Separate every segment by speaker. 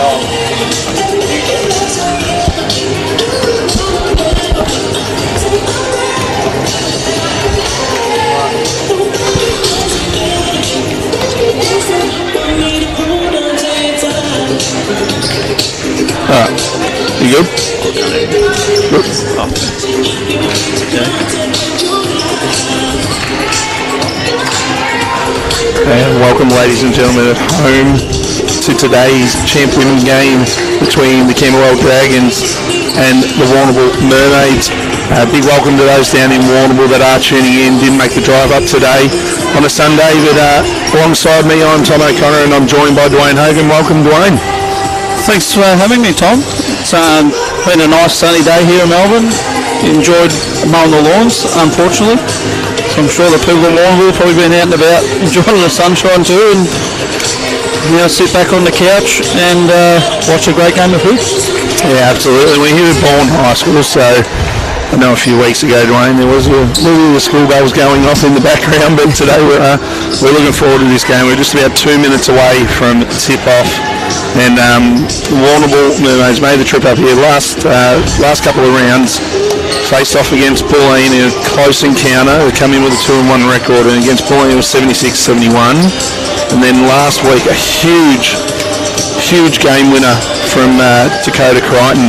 Speaker 1: You good? Good. And welcome, ladies and gentlemen, at home to today's champion game between the Camberwell Dragons and the Warrnambool Mermaids. Big welcome to those down in Warrnambool that are tuning in. Didn't make the drive up today on a Sunday, but alongside me, I'm Tom O'Connor, and I'm joined by Dwayne Hogan. Welcome, Dwayne.
Speaker 2: Thanks for having me, Tom. It's been a nice sunny day here in Melbourne. Enjoyed mowing the lawns, unfortunately. So I'm sure the people in Warrnambool have probably been out and about enjoying the sunshine too, and now sit back on the couch and watch a great game of hoops.
Speaker 1: Yeah, absolutely. We're here at Bourne High School, so I know a few weeks ago, Dwayne, there was a little bit of school bells going off in the background, but today we're looking forward to this game. We're just about 2 minutes away from tip-off. And Warrnambool Mermaids made the trip up here last couple of rounds, faced off against Bulleen in a close encounter. They come in with a 2-1 record, and against Bulleen it was 76-71. And then last week a huge game winner from Dakota Crichton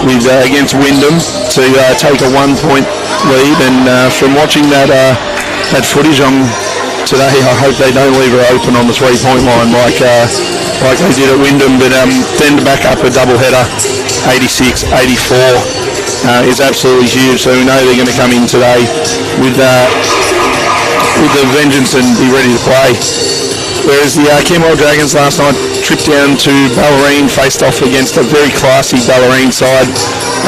Speaker 1: with against Wyndham to take a 1-point lead. And from watching that footage on today, I hope they don't leave her open on the 3-point line like they did at Wyndham, but then to back up a doubleheader, 86-84 is absolutely huge. So we know they're going to come in today with the vengeance and be ready to play. Whereas the Camberwell Dragons last night tripped down to Ballerine, faced off against a very classy Ballerine side,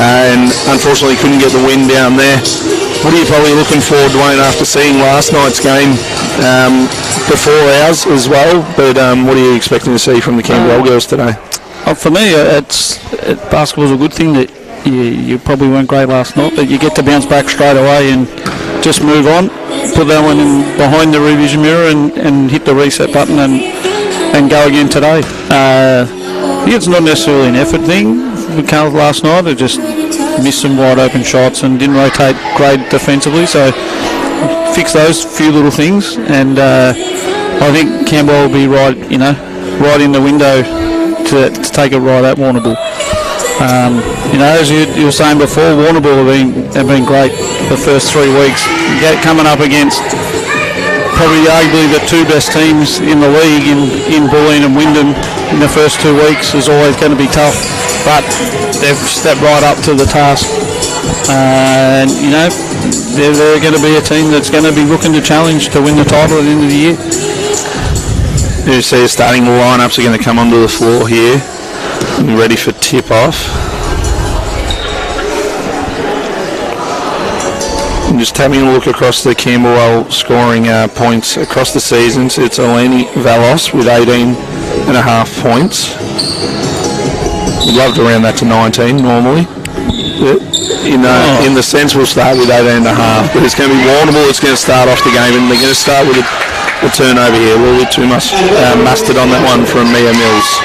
Speaker 1: and unfortunately couldn't get the win down there. What are you probably looking for, Dwayne, after seeing last night's game before ours as well? But what are you expecting to see from the Camberwell girls today?
Speaker 2: For me, basketball's a good thing. That you probably weren't great last night, but you get to bounce back straight away and just move on, put that one in behind the revision mirror and hit the reset button and go again today. It's not necessarily an effort thing with Carl last night. They just missed some wide open shots and didn't rotate great defensively, so fix those few little things, and I think Camberwell will be right in the window to take it right at Warrnambool. As you were saying before, Warrnambool have been great the first 3 weeks. Coming up against probably arguably the two best teams in the league in Bulleen and Wyndham in the first 2 weeks is always going to be tough, but they've stepped right up to the task. And they're going to be a team that's going to be looking to challenge to win the title at the end of the year.
Speaker 1: You see the starting lineups are going to come onto the floor here, ready for tip-off. And just having a look across the Camberwell scoring points across the seasons, it's Eleni Valos with 18.5 points. We'd love to round that to 19 normally. In the sense we'll start with 18.5, but it's going to be Warrnambool that's going to start off the game, and they're going to start with a turnover here. A little bit too much mustard on that one from Mia Mills.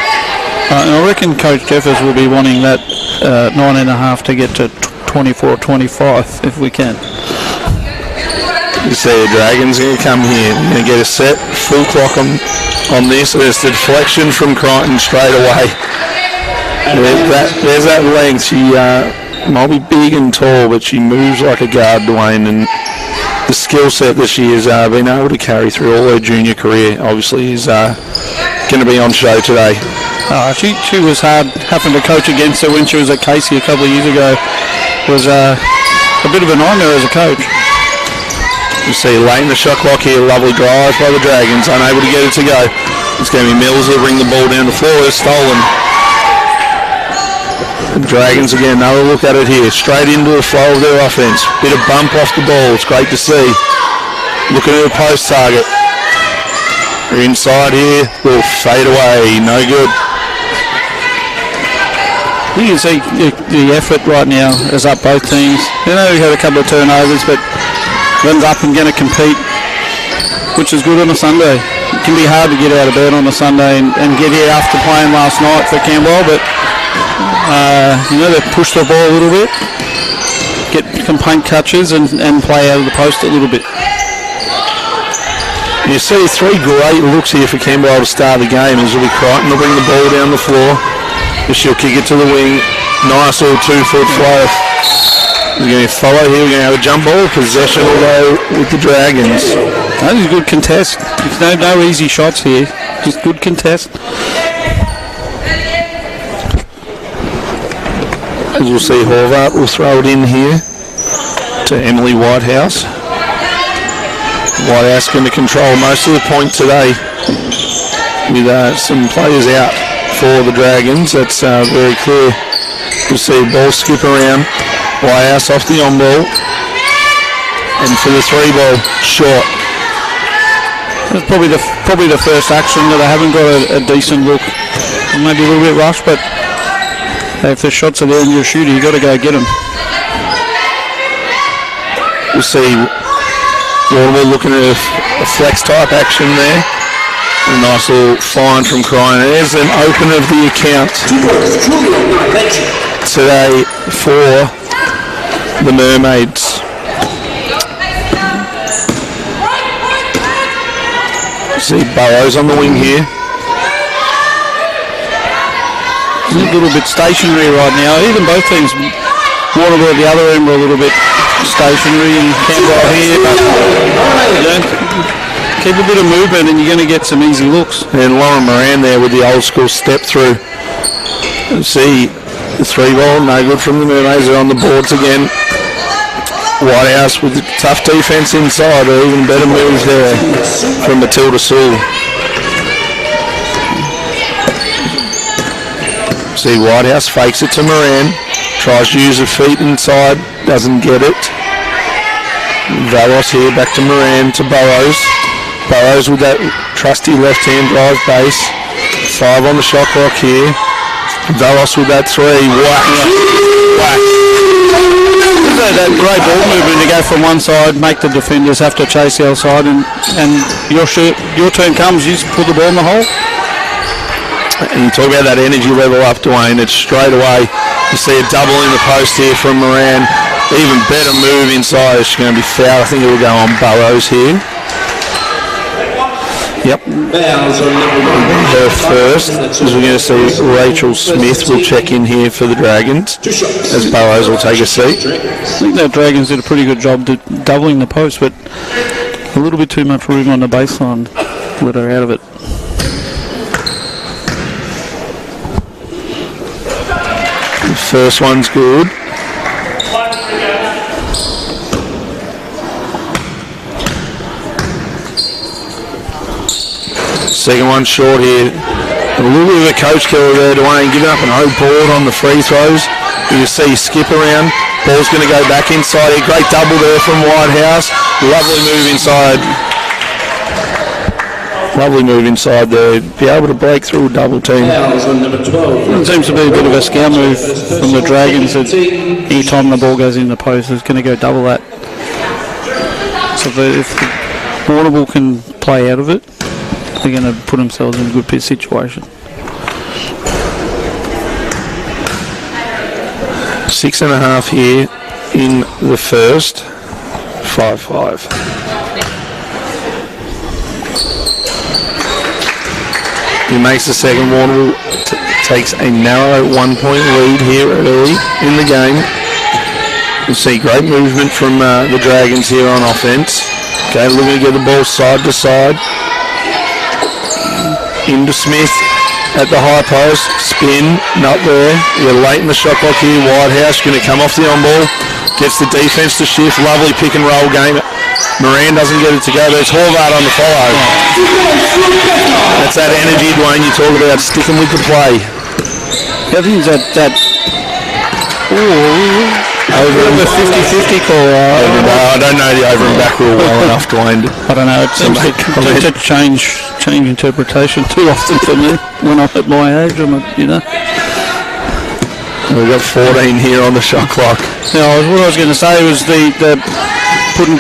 Speaker 2: And I reckon Coach Jeffers will be wanting that 9.5 to get to 24-25 if we can.
Speaker 1: You see the Dragons going to come here. They're going to get a set, full clock on this. There's the deflection from Crichton straight away. There's that length. She might be big and tall, but she moves like a guard, Dwayne, and the skill set that she has been able to carry through all her junior career obviously is going to be on show today.
Speaker 2: She was hard having to coach against her when she was at Casey a couple of years ago. It was a bit of a nightmare as a coach.
Speaker 1: You see late in the shot clock here, lovely drive by the Dragons, unable to get it to go. It's going to be Mills who'll bring the ball down the floor. It's stolen. The Dragons again, another look at it here, straight into the flow of their offense. Bit of bump off the ball, it's great to see. Looking at the post target. They're inside here, will fade away, no good.
Speaker 2: You can see the effort right now is up both teams. We had a couple of turnovers, but runs up and going to compete. which is good on a Sunday. It can be hard to get out of bed on a Sunday and get here after playing last night for Camberwell, but they push the ball a little bit, get some paint catches and play out of the post a little bit.
Speaker 1: You see 3 great looks here for Camberwell to start the game. As will be Crichton will bring the ball down the floor. She'll kick it to the wing. Nice little 2-foot flow. We're going to follow here. We're going to have a jump ball. Possession will go with the Dragons.
Speaker 2: That is a good contest. There's no easy shots here. Just good contest.
Speaker 1: As we'll see, Horvath will throw it in here to Emily Whitehouse. Whitehouse going to control most of the point today with some players out for the Dragons. That's very clear. We'll see ball skip around. Whitehouse off the on ball. And for the 3 ball, short.
Speaker 2: That's probably the first action that they haven't got a decent look. Maybe a little bit rushed, but if the shots are there and you're a shooter, you've got to go get them.
Speaker 1: We'll see Warrnambool looking at a flex type action there. A nice little find from Cryan. There's an open of the account today for the Mermaids. See Burrows on the wing here.
Speaker 2: A little bit stationary right now. Even both teams, Warrnambool at the other end were a little bit stationary and Camberwell here. But, keep a bit of movement and you're going to get some easy looks.
Speaker 1: And Lauren Moran there with the old school step through. See the 3 ball, no good from the Mermaids. They're on the boards again. Whitehouse with tough defence inside, or even better moves there from Matilda Sewell. See Whitehouse fakes it to Moran, tries to use her feet inside, doesn't get it. Valos here, back to Moran, to Burrows. Burrows with that trusty left-hand drive base. 5 on the shot clock here. Valos with that 3. Whack. Whack.
Speaker 2: That great ball movement to go from one side, make the defenders have to chase the other side, and your turn comes, you just put the ball in the hole.
Speaker 1: And you talk about that energy level up, Dwayne. It's straight away. You see a double in the post here from Moran. Even better move inside. She's going to be fouled. I think it will go on Burrows here. Yep. Her first, as we're going to see Rachel Smith will check in here for the Dragons, as Burrows will take a seat.
Speaker 2: I think the Dragons did a pretty good job doubling the post, but a little bit too much room on the baseline let her out of it.
Speaker 1: The first one's good. Second one short here. A little bit of a coach killer there, Dwayne, giving up an O board on the free throws. You see skip around. Ball's going to go back inside here. Great double there from Whitehouse. Lovely move inside. Lovely move inside there. Be able to break through a double team.
Speaker 2: It seems to be a bit of a scout move from the Dragons that any time the ball goes in the post, it's going to go double that. So if Warrnambool can play out of it, they're going to put themselves in a good pitch situation.
Speaker 1: 6.5 here in the first. 5-5. He makes the second. Warrnambool takes a narrow 1-point lead here early in the game. You see great movement from the Dragons here on offense. Okay, looking to get the ball side to side. Into Smith at the high post. Spin, not there. We're late in the shot clock here. Whitehouse going to come off the on ball. Gets the defence to shift. Lovely pick and roll game. Moran doesn't get it to go. There's Horvath on the follow. That's that energy, Dwayne, you talk about, sticking with the play.
Speaker 2: I think that over the 50-50 call.
Speaker 1: I don't know the over and back rule well enough, Dwayne.
Speaker 2: I don't know. It seems to change interpretation too often for me when I'm at my age.
Speaker 1: We've got 14 here on the shot clock.
Speaker 2: Now, what I was going to say was the putting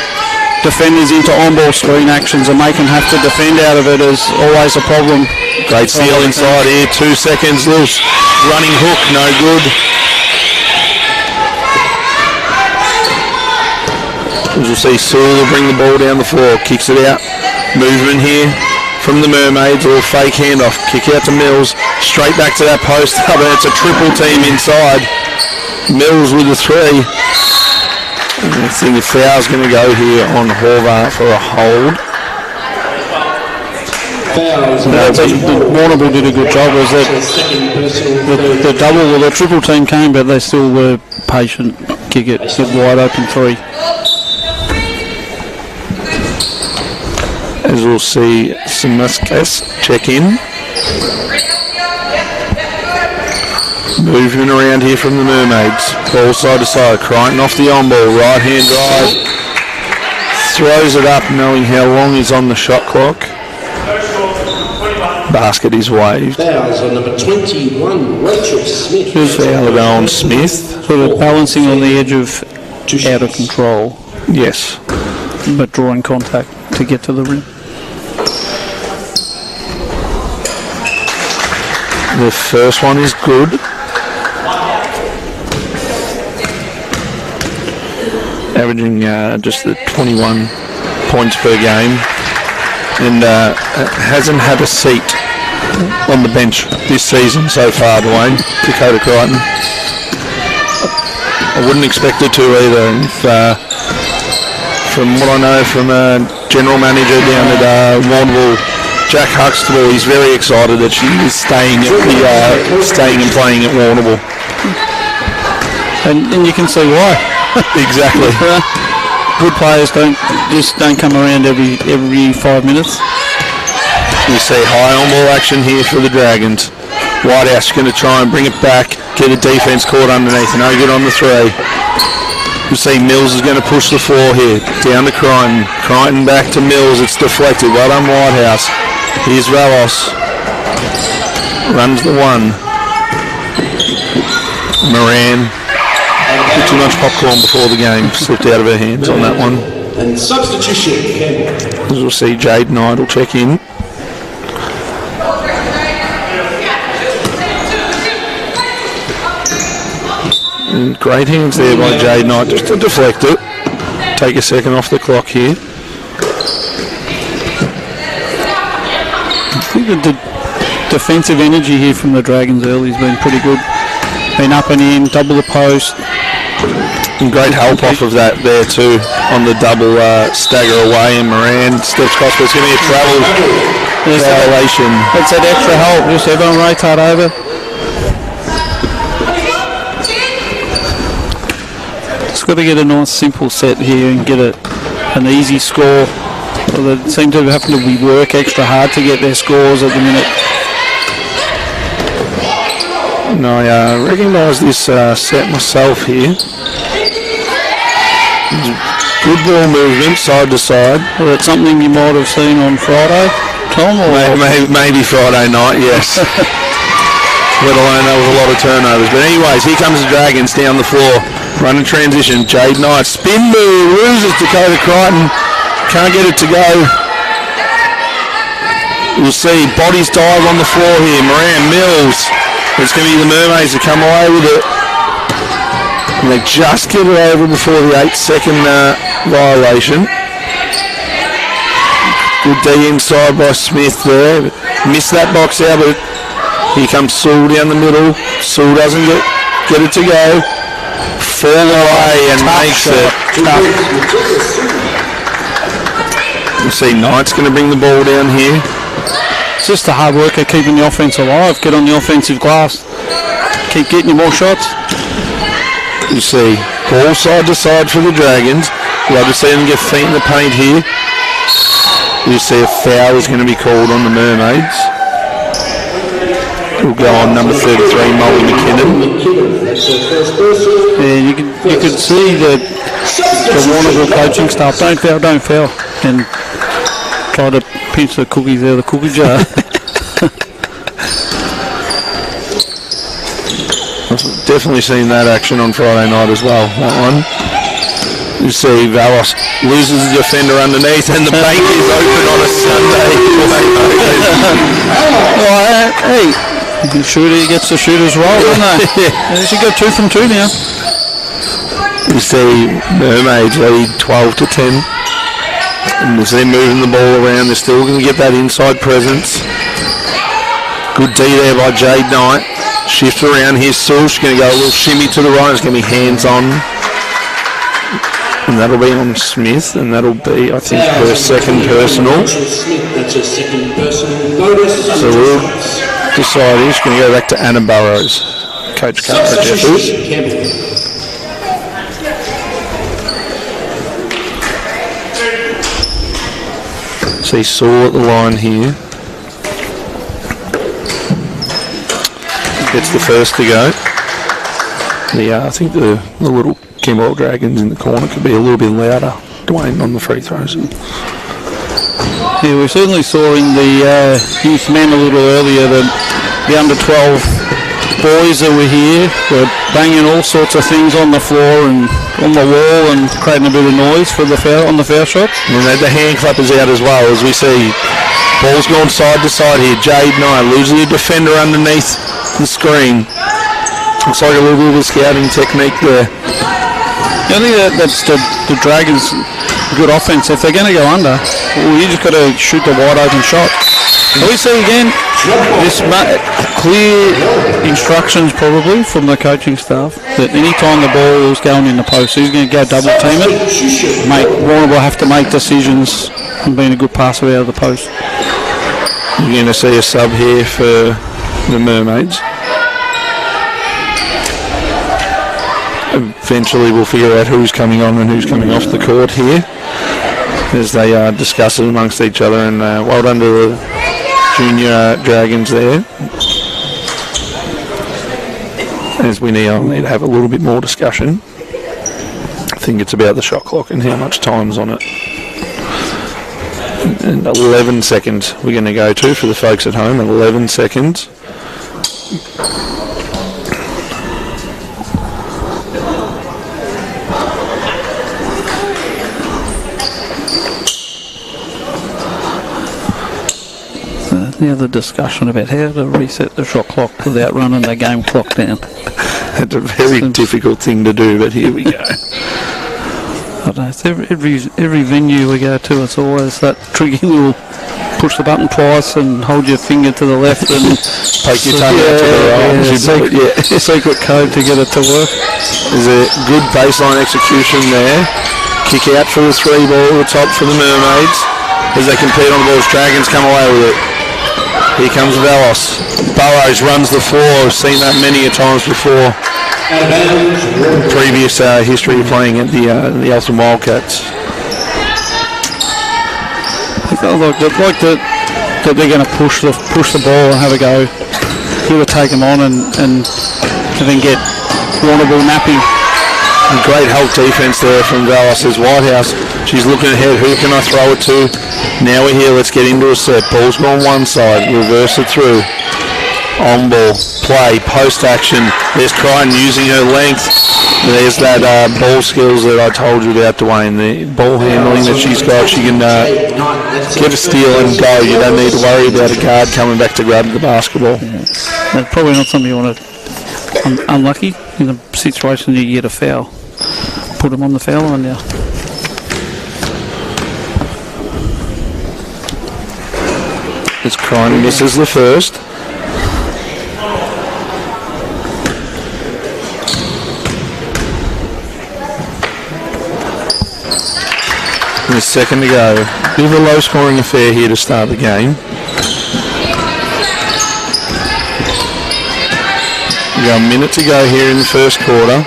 Speaker 2: defenders into on-ball screen actions and make them have to defend out of it is always a problem.
Speaker 1: Great steal inside here, 2 seconds, loose. Running hook, no good. As you'll see, Sewell will bring the ball down the floor, kicks it out. Movement here from the Mermaids, or fake handoff. Kick out to Mills, straight back to that post up, and it's a triple team inside. Mills with the 3. And I think the foul's going to go here on Horvath for a hold.
Speaker 2: Warrnambool did a good job. Was that the double or the triple team came, but they still were patient. Kick it, get wide open 3.
Speaker 1: As we'll see, Simuskas check in. Moving around here from the Mermaids. Ball side to side. Crichton off the on-ball. Right hand drive. Throws it up knowing how long he's on the shot clock. Basket is waved.
Speaker 3: Fouls on number 21, Rachel Smith.
Speaker 1: Good foul on Smith.
Speaker 2: Sort of balancing on the edge of out of control,
Speaker 1: Yes.
Speaker 2: but drawing contact to get to the rim.
Speaker 1: The first one is good. Averaging just the 21 points per game. And hasn't had a seat on the bench this season so far, Dwayne. Dakota Crichton. I wouldn't expect it to either. From what I know from a general manager down at Warrnambool, Jack Huxtable, he's very excited that she is staying and playing at Warrnambool.
Speaker 2: And you can see why.
Speaker 1: Exactly.
Speaker 2: Good players don't come around every 5 minutes.
Speaker 1: We see high on ball action here for the Dragons. Whitehouse going to try and bring it back, get a defence caught underneath, no good on the 3. We see Mills is going to push the 4 here, down to Crichton. Crichton back to Mills, it's deflected. Well done, Whitehouse. Here's Rallos. Runs the 1. Moran. Bit too much popcorn before the game. Slipped out of her hands on that one.
Speaker 3: And substitution, Camberwell.
Speaker 1: As we'll see, Jade Knight will check in. And great hands there by Jade Knight just to deflect it. Take a second off the clock here.
Speaker 2: I think the defensive energy here from the Dragons early has been pretty good. Been up and in, double the post.
Speaker 1: And great help off of that there too on the double stagger away, and Moran steps across, but it's going to be a travel violation.
Speaker 2: That's that extra help, just everyone rotate over. Just got to get a nice simple set here and get an easy score. Well, they seem to have to work extra hard to get their scores at the minute.
Speaker 1: And I recognise this set myself here. Good ball movement, side to side.
Speaker 2: Well, that's something you might have seen on Friday, Tom? Or
Speaker 1: Maybe Friday night, yes. Let alone there was a lot of turnovers. But anyways, here comes the Dragons down the floor. Running transition, Jade Knight. Spin move, loses Dakota Crichton. Can't get it to go. We'll see, bodies dive on the floor here. Moran, Mills. It's going to be the Mermaids that come away with it. And they just get it over before the 8-second violation. Good D inside by Smith there. Missed that box out, but here comes Sewell down the middle. Sewell doesn't get it to go. Fall away and makes it. You see Knight's going to bring the ball down here.
Speaker 2: It's just the hard work of keeping the offense alive. Get on the offensive glass. Keep getting you more shots.
Speaker 1: You see ball side to side for the Dragons. Love to see them get feet in the paint here. You see a foul is going to be called on the Mermaids. It will go on number 33, Molly McKinnon.
Speaker 2: Yeah, you could see the Warrnambool coaching staff, don't foul, and try to pinch the cookies out of the cookie jar.
Speaker 1: I've definitely seen that action on Friday night as well, that one. You see Valos loses the defender underneath, and the bank is open on a Sunday.
Speaker 2: Hey, the shooter gets the shooter's roll, doesn't they? They should go 2 from 2 now.
Speaker 1: You see Mermaids lead 12-10. And as they're moving the ball around, they're still going to get that inside presence. Good D there by Jade Knight. Shift around here, Sue. She's going to go a little shimmy to the right. It's going to be hands on. And that'll be on Smith, and that'll be, I think, her second personal.
Speaker 3: That's her second personal notice.
Speaker 1: So we'll decide who's going to go back to Anna Burrows. Coach Carter Jeffers. See Saul at the line here. Gets the first to go. I think the little Camberwell Dragons in the corner could be a little bit louder, Dwayne, on the free throws.
Speaker 2: Yeah, we certainly saw in the youth men a little earlier that the under-12 boys that were here were banging all sorts of things on the floor and on the wall and creating a bit of noise for the foul on the foul shots.
Speaker 1: And the hand clappers out as well, as we see ball's going side to side here. Jade Knight losing a defender underneath the screen. Looks like a little bit of scouting technique there.
Speaker 2: I think that's the Dragons' good offense. If they're going to go under, well, you just got to shoot the wide open shot. And we see again this clear instructions probably from the coaching staff that any time the ball is going in the post, he's going to go double team it. Warrnambool have to make decisions and being a good passer out of the post.
Speaker 1: You're going to see a sub here for the Mermaids. Eventually we'll figure out who's coming on and who's coming off the court here as they discuss it amongst each other, and well done to the junior Dragons there, as we need to have a little bit more discussion. I think it's about the shot clock and how much time's on it. And 11 seconds we're going to go to for the folks at home. 11 seconds.
Speaker 2: Now the discussion about how to reset the shot clock without running the game clock down.
Speaker 1: It's a very difficult thing to do, but here we go.
Speaker 2: I don't know, it's every venue we go to, it's always that tricky little push the button twice and hold your finger to the left and
Speaker 1: poke your tongue out to the right.
Speaker 2: Secret code to get it to work.
Speaker 1: There's a good baseline execution there. Kick out for the 3 ball, the top for the Mermaids as they compete on the balls. Dragons come away with it. Here comes Valos. Burrows runs the floor. I've seen that many a times before. Previous history of playing at the Eltham Wildcats.
Speaker 2: I like that they're going to push the ball and have a go. Here to take them on and then get Warrnambool napping.
Speaker 1: Great help defence there from Valos as Whitehouse. She's looking ahead. Who can I throw it to? Now we're here. Let's get into a set. Ball's gone one side. Reverse it through. On ball. Play. Post action. There's Crichton using her length. There's that ball skills that I told you about, Dwayne. The ball handling that she's got. She can get a steal and go. You don't need to worry about a guard coming back to grab the basketball.
Speaker 2: Yeah. That's probably not something you want to... unlucky in a situation you get a foul. Put them on the foul line now.
Speaker 1: It's Crichton misses the first. And a second to go. Bit of a low scoring affair here to start the game. We've got a minute to go here in the first quarter.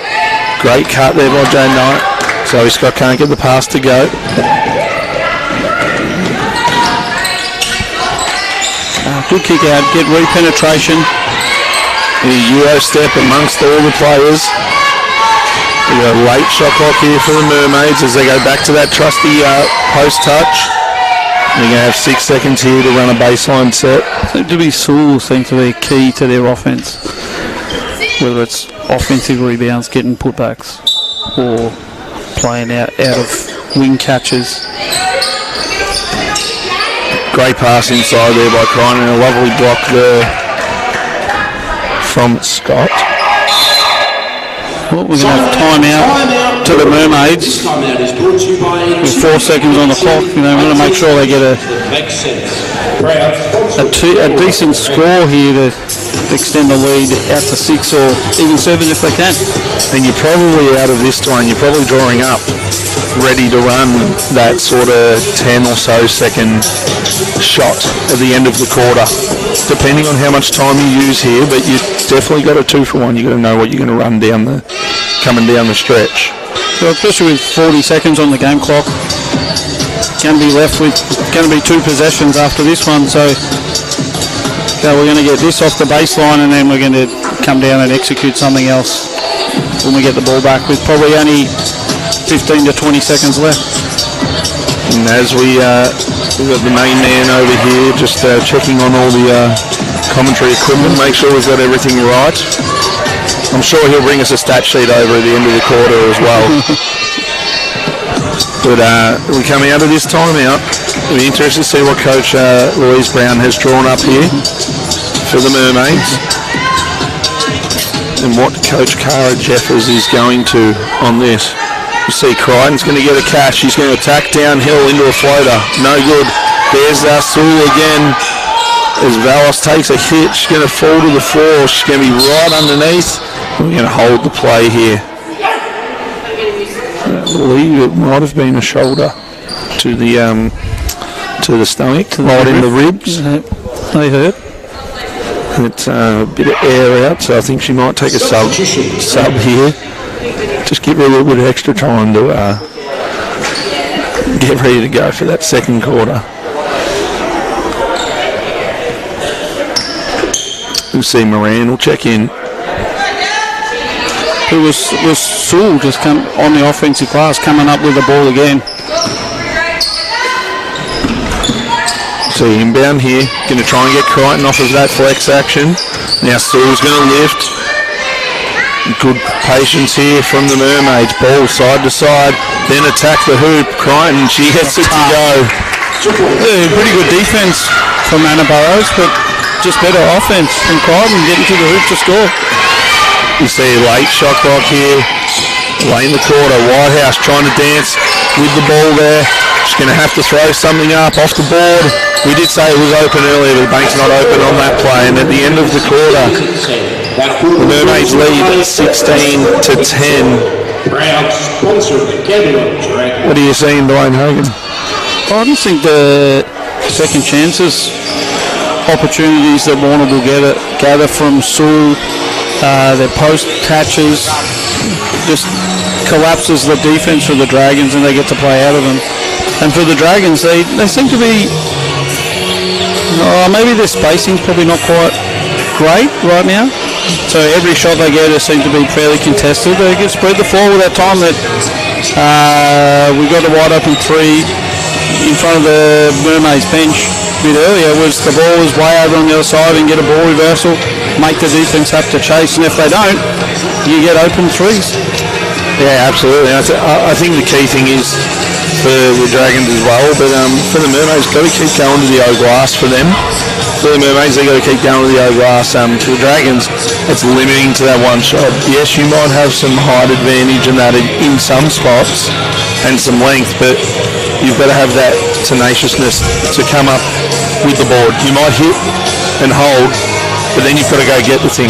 Speaker 1: Great cut there by Jane Knight. Zoe Scott can't get the pass to go.
Speaker 2: Good kick out, get re-penetration.
Speaker 1: The Euro step amongst all the players. We've got a late shot clock here for the Mermaids as they go back to that trusty post touch. They're going to have 6 seconds here to run a baseline set.
Speaker 2: To be Sewell seems to be key to their offence. Whether it's offensive rebounds, getting putbacks, or playing out of wing catches.
Speaker 1: Great pass inside there by Crine and a lovely block there from Scott.
Speaker 2: Well, we're going to have time out to the Mermaids.
Speaker 3: This time out is brought to you by
Speaker 2: With 4 seconds on the clock, we want to make sure they get a decent score here to extend the lead out to 6 or even 7 if they can.
Speaker 1: And you're probably out of this time, you're probably drawing up ready to run that sort of 10 or so second shot at the end of the quarter, depending on how much time you use here, but you definitely got a 2 for 1. You've got to know what you're going to run coming down the stretch.
Speaker 2: So especially with 40 seconds on the game clock, going to be left with going to be 2 possessions after this one. So we're going to get this off the baseline, and then we're going to come down and execute something else when we get the ball back with probably only 15 to 20 seconds left.
Speaker 1: And as we've got the main man over here just checking on all the commentary equipment, make sure we've got everything right. I'm sure he'll bring us a stat sheet over at the end of the quarter as well. But we come out of this timeout. We're interested to see what Coach Louise Brown has drawn up here for the Mermaids, and what Coach Cara Jeffers is going to on this. You see Crichton's going to get a catch. He's going to attack downhill into a floater. No good. There's Sewell again. As Valos takes a hit, she's going to fall to the floor. She's going to be right underneath. We're going to hold the play here. I believe it might have been a shoulder to the stomach, right in the ribs.
Speaker 2: They hurt.
Speaker 1: It's a bit of air out, so I think she might take a sub here. Just give her a little bit of extra time to get ready to go for that second quarter. We'll see Moran will check in.
Speaker 2: It was Sewell just come on the offensive glass, coming up with the ball again.
Speaker 1: So inbound here, going to try and get Crichton off of that flex action. Now Sewell's going to lift. Good patience here from the Mermaids. Ball side to side, then attack the hoop. Crichton, she gets it to go.
Speaker 2: Pretty good defense from Anna Burrows, but just better offense from Crichton getting to the hoop to score.
Speaker 1: You see a late shot clock here, late in the quarter. Whitehouse trying to dance with the ball there. She's going to have to throw something up off the board. We did say it was open earlier, but the bank's not open on that play. And at the end of the quarter, the Mermaids lead 16 to 10. What are you seeing, Dwayne Hogan?
Speaker 2: I just think the second chances, opportunities that Warrnambool gather from Sewell, their post catches, just collapses the defense for the Dragons, and they get to play out of them. And for the Dragons, they seem to be, maybe their spacing's probably not quite great right now. So every shot they get seems to be fairly contested. They can spread the floor with that time that we got a wide open 3 in front of the Mermaids bench a bit earlier. Was the ball was way over on the other side and get a ball reversal, make the defense have to chase, and if they don't, you get open 3s.
Speaker 1: Yeah, absolutely. I think the key thing is for the Dragons as well, but for the Mermaids, got to keep going to the O glass for them. For the Mermaids, they got to keep going to the O glass. For the Dragons, it's limiting to that one shot. Yes, you might have some height advantage in that in some spots and some length, but you've got to have that tenaciousness to come up with the board. You might hit and hold, but then you've got to go get the thing.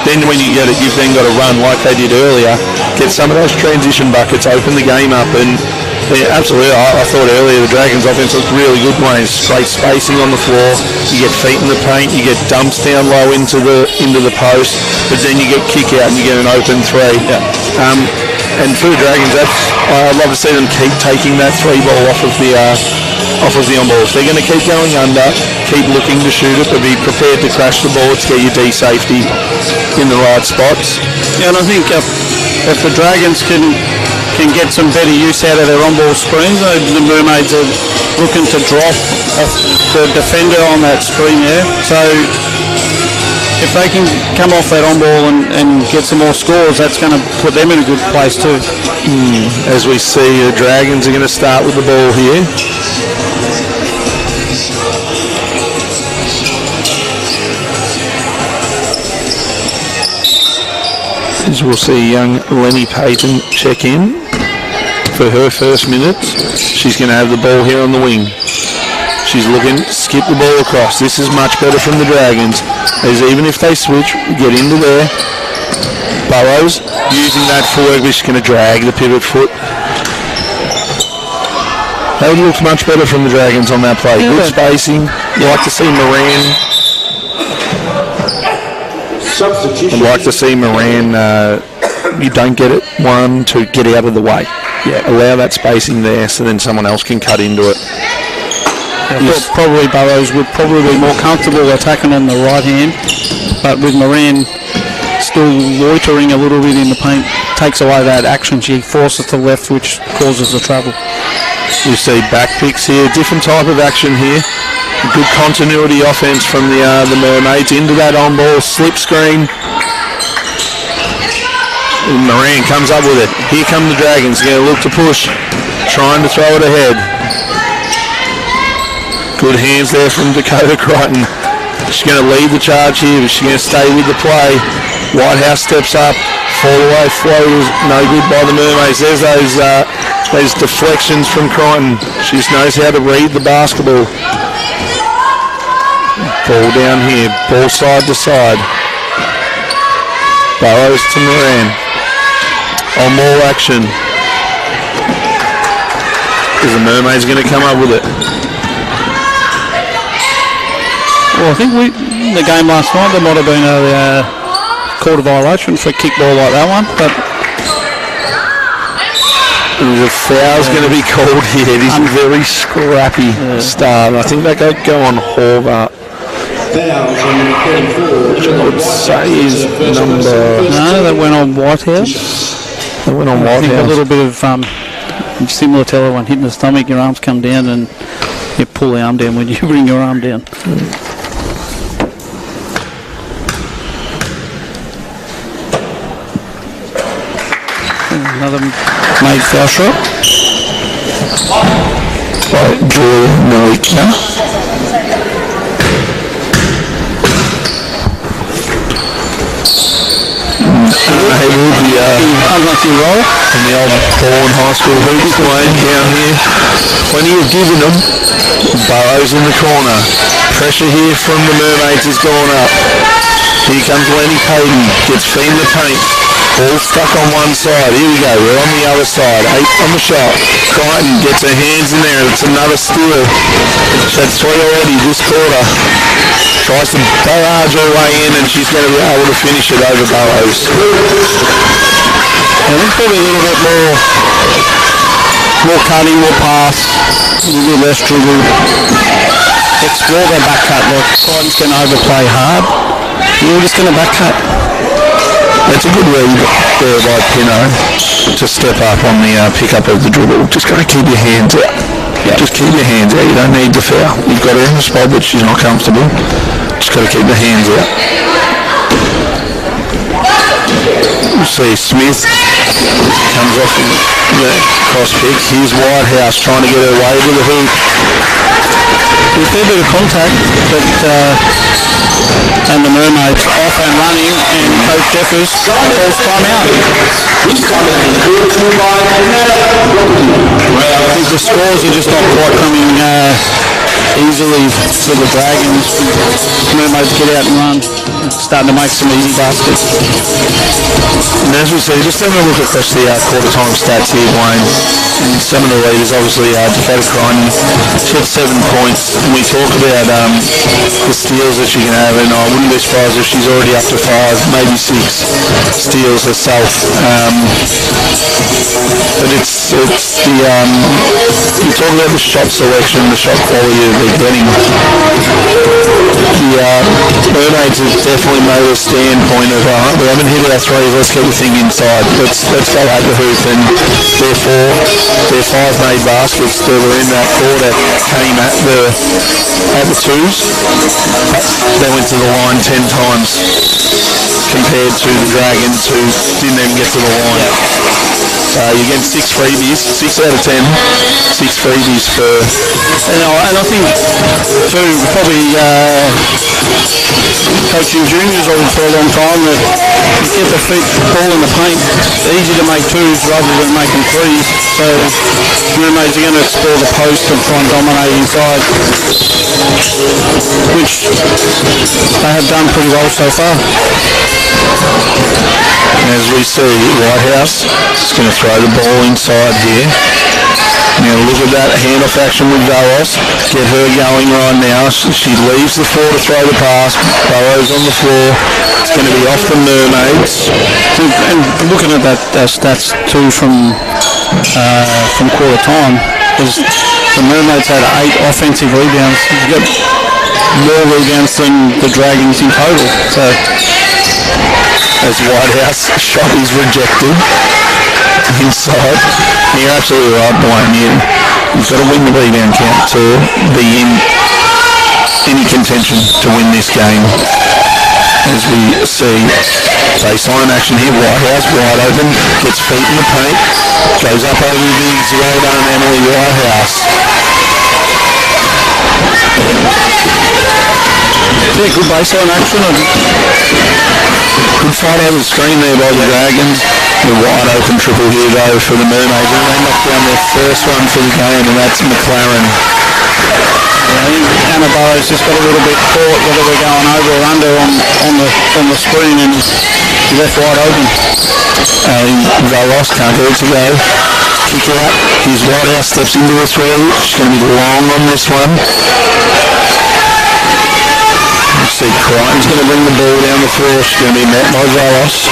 Speaker 1: Then when you get it, you've then got to run like they did earlier, get some of those transition buckets, open the game up, and yeah, absolutely. I thought earlier the Dragons' offense was really good, Wayne. Great spacing on the floor. You get feet in the paint. You get dumps down low into the post, but then you get kick out and you get an open 3. Yeah. And for the Dragons, I'd love to see them keep taking that 3 ball off of the on balls. They're going to keep going under, keep looking to shoot it, but be prepared to crash the boards, get your D safety in the right spots.
Speaker 2: Yeah, and I think if the Dragons can get some better use out of their on-ball screens, the Mermaids are looking to drop the defender on that screen there. So if they can come off that on ball and get some more scores, that's going to put them in a good place too.
Speaker 1: As we see, the Dragons are going to start with the ball here. As we'll see young Lenny Payton check in for her first minutes. She's going to have the ball here on the wing. She's looking, skip the ball across. This is much better from the Dragons, as even if they switch, get into there. Burrows using that footwork, but she's going to drag the pivot foot. That looks much better from the Dragons on that play. Good spacing. You like to see Moran.
Speaker 3: Substitution.
Speaker 1: I'd like to see Moran, you don't get it, one, to get out of the way. Yeah, allow that spacing there so then someone else can cut into it.
Speaker 2: I thought probably Burrows would probably be more comfortable attacking on the right hand, but with Moran still loitering a little bit in the paint, takes away that action. She forces to the left, which causes the trouble.
Speaker 1: You see back picks here, different type of action here. Good continuity offense from the Mermaids into that on ball slip screen. And Moran comes up with it. Here come the Dragons, going to look to push, trying to throw it ahead. Good hands there from Dakota Crichton. She's going to lead the charge here, but she's going to stay with the play. Whitehouse steps up, fall away floaters, no good by the Mermaids. There's those deflections from Crichton. She just knows how to read the basketball. Ball down here, ball side to side. Burrows to Moran. On ball action. Is the Mermaids going to come up with it?
Speaker 2: Well, I think in the game last night there might have been a called a violation for a kickball like that one, but
Speaker 1: the foul's going to be called here. It is a very scrappy start. I think they go on Horvath.
Speaker 3: Fouls on number 34.
Speaker 1: Which I would say is number...
Speaker 2: No, that went on Whitehouse.
Speaker 1: That went on
Speaker 2: I think a
Speaker 1: Whitehouse.
Speaker 2: little bit of similar to everyone hitting the stomach, your arms come down and you pull the arm down when you bring your arm down. Another made foul shot.
Speaker 1: By Drew Malika. It will be
Speaker 2: Unlucky roll.
Speaker 1: in the old Bourne High School hoops lane down here. Plenty of giving them. Burrows in the corner. Pressure here from the Mermaids has gone up. Here comes Lenny Payton. Gets feet in the paint. Ball stuck on one side. Here we go. We're on the other side. 8 on the shot. Crichton gets her hands in there. It's another steal. She's had 3 already this quarter. Tries to barrage her way in, and she's going to be able to finish it over Burrows.
Speaker 2: I think probably a little bit more cutting, more pass, a little bit less dribble. Explore their back cut. Like Crichton's going to overplay hard. You're just going to back cut.
Speaker 1: That's a good read there by Pino to step up on the pick-up of the dribble. Just got to keep your hands out. Yep. Just keep your hands out. You don't need to foul. You've got her in the spot, but she's not comfortable. Just got to keep the hands out. You see Smith comes off the cross pick. Here's Whitehouse trying to get her way to the hoop.
Speaker 2: A fair bit of contact, but and the Mermaids off and running, and Coach Jeffers calls time out. Well, I think the scores are just not quite coming easily for the Dragons. Mermaids get out and run, starting to make some easy baskets.
Speaker 1: And as we see, just having a look across the quarter time stats here, Wayne. And some of the leaders, obviously, Dakota Crichton, she had 7 points. And we talk about the steals that she can have, and I wouldn't be surprised if she's already up to 5, maybe 6 steals herself. But it's the you talk about the shot selection, the shot quality that they're getting. The Mermaids have definitely made a standpoint of we haven't hit our threes, let's get the thing anything inside. Let's go at the hoop, and therefore their 5 made baskets that were in that quarter came at the twos, but they went to the line 10 times compared to the Dragons, who didn't even get to the line. So you get 6 freebies, 6 out of 10, 6 freebies for.
Speaker 2: And I think too, probably coaching juniors on for a long time, that you get the ball in the paint, it's easy to make 2s rather than making 3s. So Mermaids are going to explore the post and try and dominate inside, which they have done pretty well so far.
Speaker 1: As we see, Whitehouse is going to throw the ball inside here. Now look at that handoff action with Valos. Get her going right now. She leaves the floor to throw the pass. Burrows on the floor. It's going to be off the Mermaids.
Speaker 2: And looking at that stats too from quarter time, is the Mermaids had 8 offensive rebounds. You've got more rebounds than the Dragons in total. So
Speaker 1: as Whitehouse shot is rejected inside. And you're absolutely right, Brian. You've got to win the rebound count to be in any contention to win this game. As we see baseline action here, Whitehouse wide open, gets feet in the paint, goes up over the bigs. Well done, Emily Whitehouse.
Speaker 2: yeah, good baseline action.
Speaker 1: Good fight over the screen there by the Dragons. The wide open triple here though for the Mermaids. And they knocked down their first one for the game, and that's McLaren.
Speaker 2: Anna Burrows just got a little bit caught whether we're going over or under on the screen, and left wide open.
Speaker 1: Valos can't get it to go. Kick out. Here's Whitehouse, steps into the 3. She's going to be long on this one. You see Crichton's going to bring the ball down the floor. She's going to be met by Valos.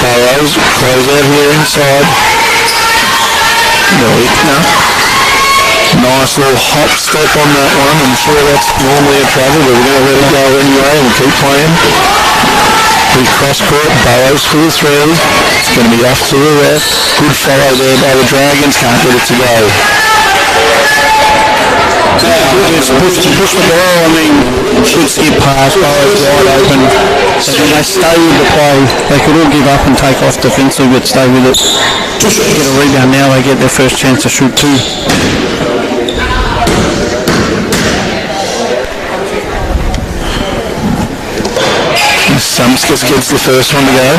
Speaker 1: Burrows close out here inside. Nice little hop step on that one. I'm sure that's normally a travel, but we're going to let it go anyway and we'll keep playing. We cross court, Burrows for the 3. It's going to be off to the left. Good follow there by the Dragons. Can't get it to go.
Speaker 2: Push the ball. I mean, should skip past, Burrows wide open. So then they stay with the play. They could all give up and take off defensively, but stay with it. Get a rebound now. They get their first chance to shoot 2.
Speaker 1: Sumskis gets the first one to go.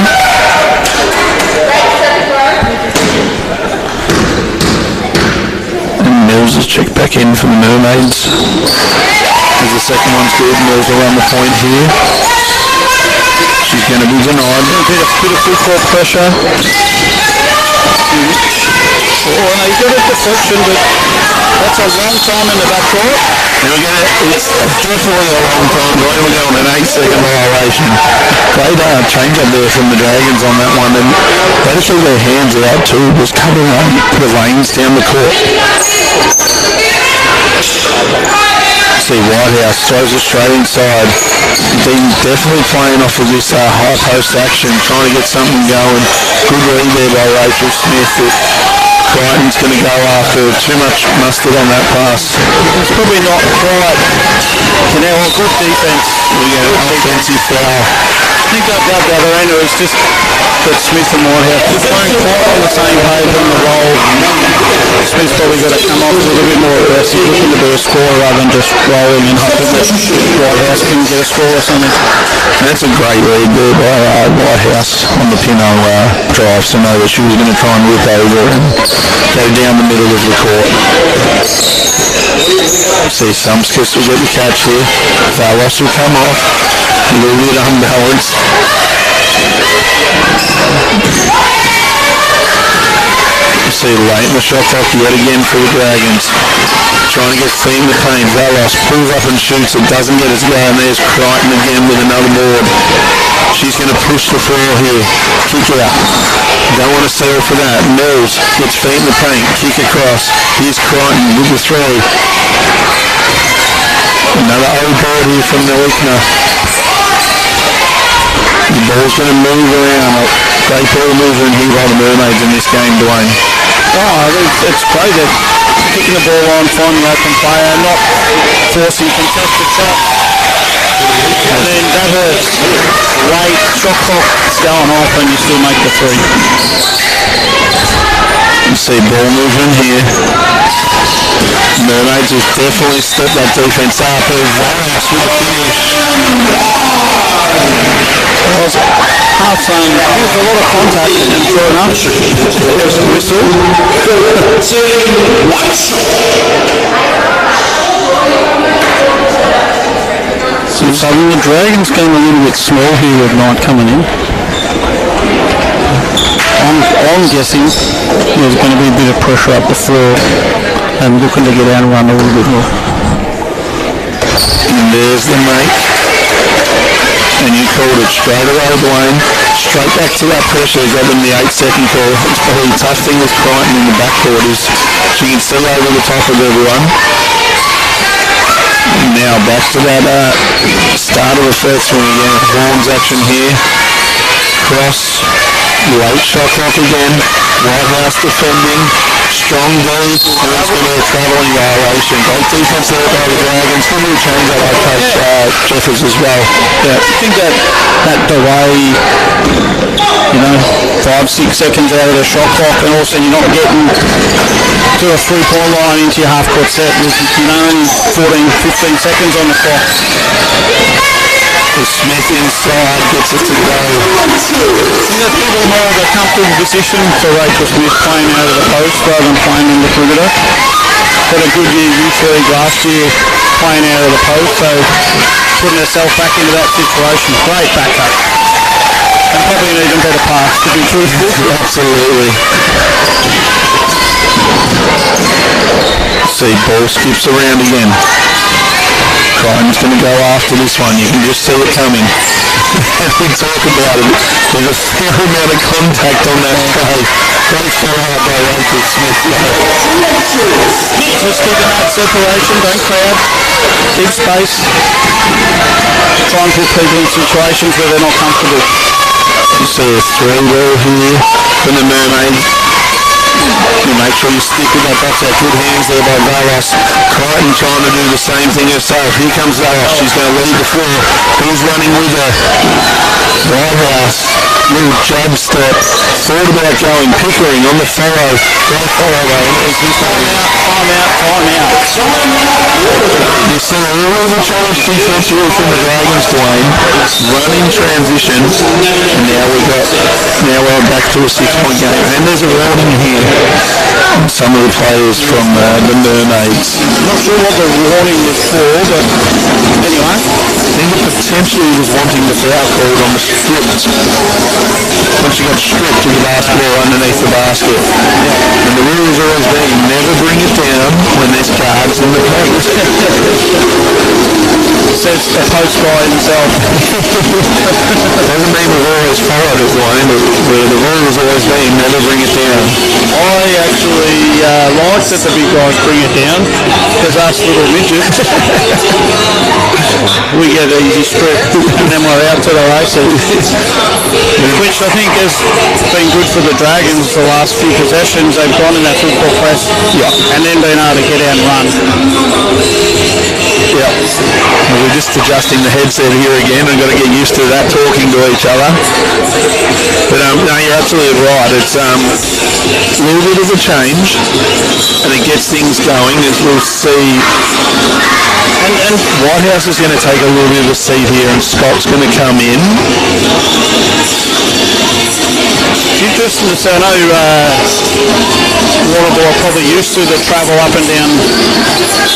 Speaker 1: And Mills is checked back in for the Mermaids. As the second one's good, Mills will run the point here. She's going to be denied.
Speaker 2: A bit of full court pressure. Oh, no, he's got a deflection, but that's a long time in the back court.
Speaker 1: It's definitely a long time. We're going an 8-second violation. Great change up there from the Dragons on that one, and they just threw their hands out too, just covering up the lanes down the court. See Whitehouse throws it straight inside. Been definitely playing off of this high post action, trying to get something going. Good read there by Rachel Smith. Crichton's going to go after too much mustard on that pass.
Speaker 2: It's probably not quite. Now, good defence.
Speaker 1: We get an offensive foul.
Speaker 2: I think that the other end was just that Smith and Whitehouse just weren't quite on the same page on the roll. Smith's probably got to come off a little bit more aggressive, looking to be a scorer rather than just rolling and hoping that Whitehouse can get a score or something.
Speaker 1: That's a great read there by Whitehouse on the Pinot drive, so know that she was going to try and whip over and go down the middle of the court. See Sumskis will get the catch here. Valos will come off. A little bit unbalanced. You see late in the shot clock yet again for the Dragons. Trying to get feet in the paint. Valos pulls up and shoots. It doesn't get its go, and there's Crichton again with another board. She's going to push the floor here. Kick out. Don't want to settle for that. Mills gets feet in the paint. Kick across. Here's Crichton with the 3. Another old board here from Noikna. The ball's going to move around. Great ball movement here by the Mermaids in this game, Dwayne.
Speaker 2: It's great. They're kicking the ball on, finding open player, not forcing contested shots. And then that hurts. Late, shot clock's going off and you still make the three.
Speaker 1: You see ball movement here. Mermaids have definitely stepped that defence up. Warrnambool with the finish.
Speaker 2: I was half saying there was a lot of contact and sure enough, there was a whistle. So the Dragons game a little bit small here with Knight coming in. I'm guessing there's going to be a bit of pressure up the floor and looking to get out and run a little bit more.
Speaker 1: And there's the make. And you called it straight away, Dwayne. Straight back to that pressure, got them the 8-second call. It's probably the tough thing with Crichton in the backcourt is she can see over the top of everyone. And now back to that start of the first one again. Horns action here. Cross. Late shot clock again. Whitehouse defending. Strong lead. And it's going to be a travelling violation. Great defence there by the Dragons. Going to change that by Coach Jeffers as well.
Speaker 2: Yeah, I think that delay, 5-6 seconds out of the shot clock, and also you're not getting to a 3-point line into your half-court set with, 14-15 seconds on the clock.
Speaker 1: Smith inside gets it to go.
Speaker 2: I think that's probably more of a comfortable position for Rachel Smith playing out of the post rather than playing in the perimeter. Had a good year youth league last year playing out of the post, so putting herself back into that situation. Great backup. And probably an even better pass, to be truthful.
Speaker 1: Absolutely. See, ball skips around again. Crichton's going to go after this one. You can just see it coming. We talk about it. There's a fair amount of contact on that play. Great follow-up by Rachel Smith.
Speaker 2: Just keeping that separation, don't crowd. Big space. Try and put people in situations where they're not comfortable.
Speaker 1: You see a 3-ball here from the Mermaids. You make sure you stick with that box out. Good hands there by Valos. Crichton trying to do the same thing herself. Here comes Valos. She's going to lead the floor. He's running with her. Whitehouse. Little jab step. Thought about going. Pickering on the follow. Great follow though.
Speaker 2: Time out.
Speaker 1: You see a little bit of challenge defensively from the Dragons, Dwayne. Running transition. And now we're back to a 6-point game. And there's a warning here. Some of the players from the Mermaids.
Speaker 2: Not sure what the warning was for, but anyway.
Speaker 1: I think it potentially was wanting the foul called on the stripped. When she got stripped with the basketball underneath the basket. And the rule has always been never bring it down when there's guards in the post.
Speaker 2: Says the post guy himself.
Speaker 1: Doesn't mean we've always followed it, Wayne, but the rule has always been never bring it down.
Speaker 2: I actually like that the big guys bring it down, because us little midgets, we get easy strip and then we're out to the races. Which I think has been good for the Dragons the last few possessions. They've gone in that football press and then been able to get out and run.
Speaker 1: Yeah. We're just adjusting the headset here again. We've got to get used to that, talking to each other. But no, you're absolutely right. It's a little bit of a change, and it gets things going, as we'll see. And Whitehouse is going to take a little bit of a seat here, and Scott's going to come in.
Speaker 2: It's interesting to say, I know Warrnambool are probably used to the travel up and down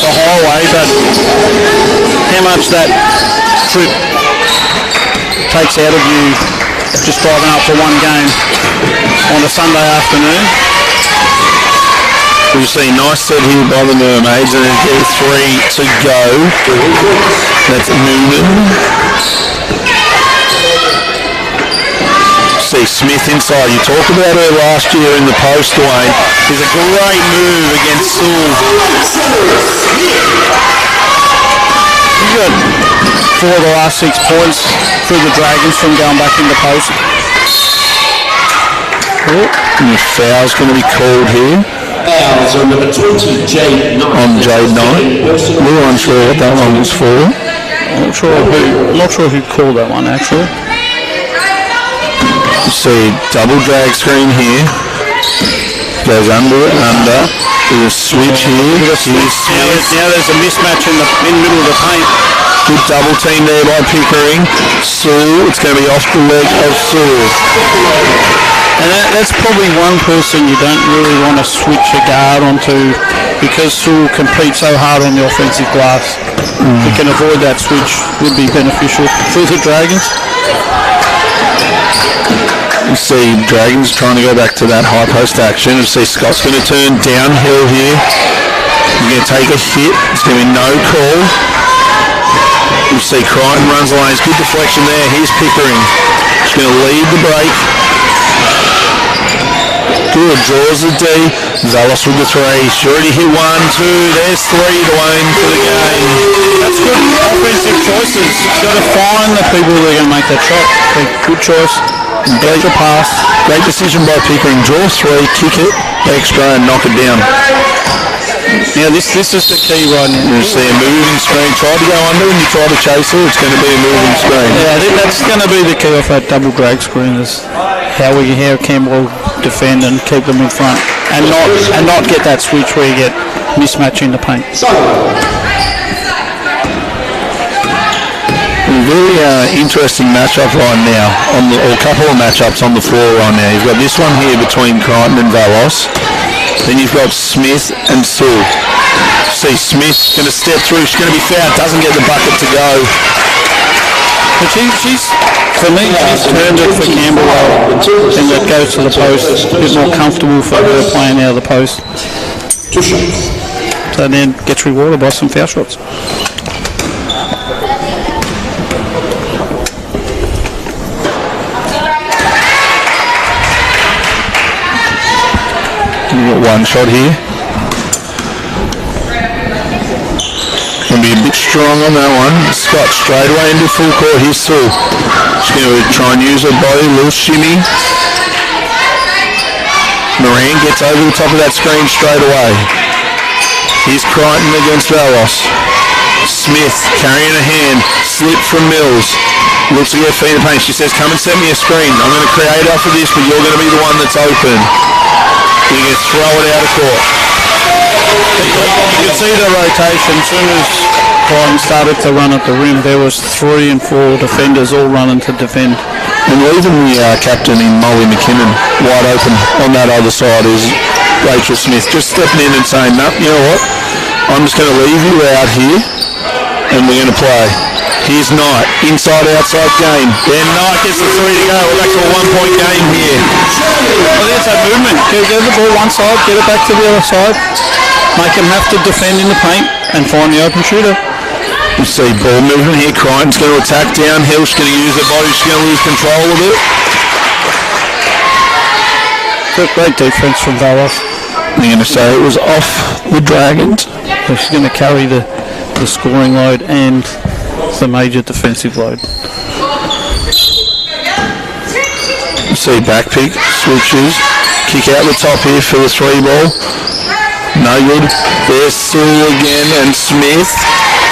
Speaker 2: the highway, but how much that trip takes out of you just driving up for one game on a Sunday afternoon.
Speaker 1: We've seen nice set here by the Mermaids, and then get 3 to go. That's Noonan. See Smith inside. You talked about her last year in the post, Dwayne. There's a great move against Sewell.
Speaker 2: He's got 4 of the last 6 points through the Dragons from going back in the post.
Speaker 1: And the foul's going to be called here.
Speaker 3: Fouls on number 20, Jade Knight.
Speaker 1: On Jade Knight. We were unsure what that one was for.
Speaker 2: I'm not sure who called that one actually.
Speaker 1: You see double drag screen here. Goes under. There's a switch here.
Speaker 2: Now there's a mismatch in the middle of the paint.
Speaker 1: Good double team there by Pickering. Sewell, it's going to be off the leg of Sewell.
Speaker 2: And that's probably one person you don't really want to switch a guard onto because Sewell competes so hard on the offensive glass. If you can avoid that switch, would be beneficial for the Dragons.
Speaker 1: You see Dragons trying to go back to that high post action. You see Scott's going to turn downhill here. He's going to take a hit. It's going to be no call. You see Crichton runs the lanes. Good deflection there. Here's Pickering. He's going to lead the break. Good. Draws the D. Zalos with the 3. She's already hit 1, 2. There's 3 to aim for the game.
Speaker 2: That's good offensive choices. You've got to find the people that are going to make that shot. Good choice.
Speaker 1: Great pass. Great decision by Pickering. Draw 3, kick it, extra, and knock it down.
Speaker 2: Now this is the key right now.
Speaker 1: You see a moving screen. Try to go under and you try to chase her. It's going to be a moving screen.
Speaker 2: Yeah, I think that's going to be the key off that double drag screen is how Camberwell defend and keep them in front and not get that switch where you get mismatch in the paint.
Speaker 1: Very interesting matchup right now, or a couple of matchups on the floor right now. You've got this one here between Crichton and Valos. Then you've got Smith and Sewell. See Smith going to step through. She's going to be fouled. Doesn't get the bucket to go.
Speaker 2: But she's for me, she's turned it for Camberwell and that goes to the post. A bit more comfortable for her playing out of the post.
Speaker 3: 2 shots.
Speaker 2: So then gets rewarded by some foul shots.
Speaker 1: We've got one shot here. Going to be a bit strong on that one. Scott straight away into full court. Here's Sewell. She's going to try and use her body. A little shimmy. Moran gets over the top of that screen straight away. Here's Crichton against Valos. Smith carrying a hand. Slip from Mills. Looks to get feet in the paint. She says, come and set me a screen. I'm going to create off of this, but you're going to be the one that's open. You can throw it out of court.
Speaker 2: You can see the rotation. As soon as Crichton started to run at the rim, there was 3 and 4 defenders all running to defend.
Speaker 1: And even the captain in Molly McKinnon wide open on that other side is Rachel Smith just stepping in and saying, no, you know what, I'm just going to leave you out here and we're going to play. Here's Knight, inside-outside game. Then Knight gets the 3 to go. We're back to a 1-point game here.
Speaker 2: I think it's that movement. Get the ball one side, get it back to the other side. Make them have to defend in the paint and find the open shooter.
Speaker 1: You see ball movement here. Crichton's going to attack downhill. She's going to use her body. She's going to lose control of it.
Speaker 2: Great defense from Valos.
Speaker 1: I'm going to say it was off the Dragons.
Speaker 2: So she's going to carry the scoring load and the major defensive load.
Speaker 1: You see back pick, switches, kick out the top here for the 3 ball. No good. There's Sewell again and Smith.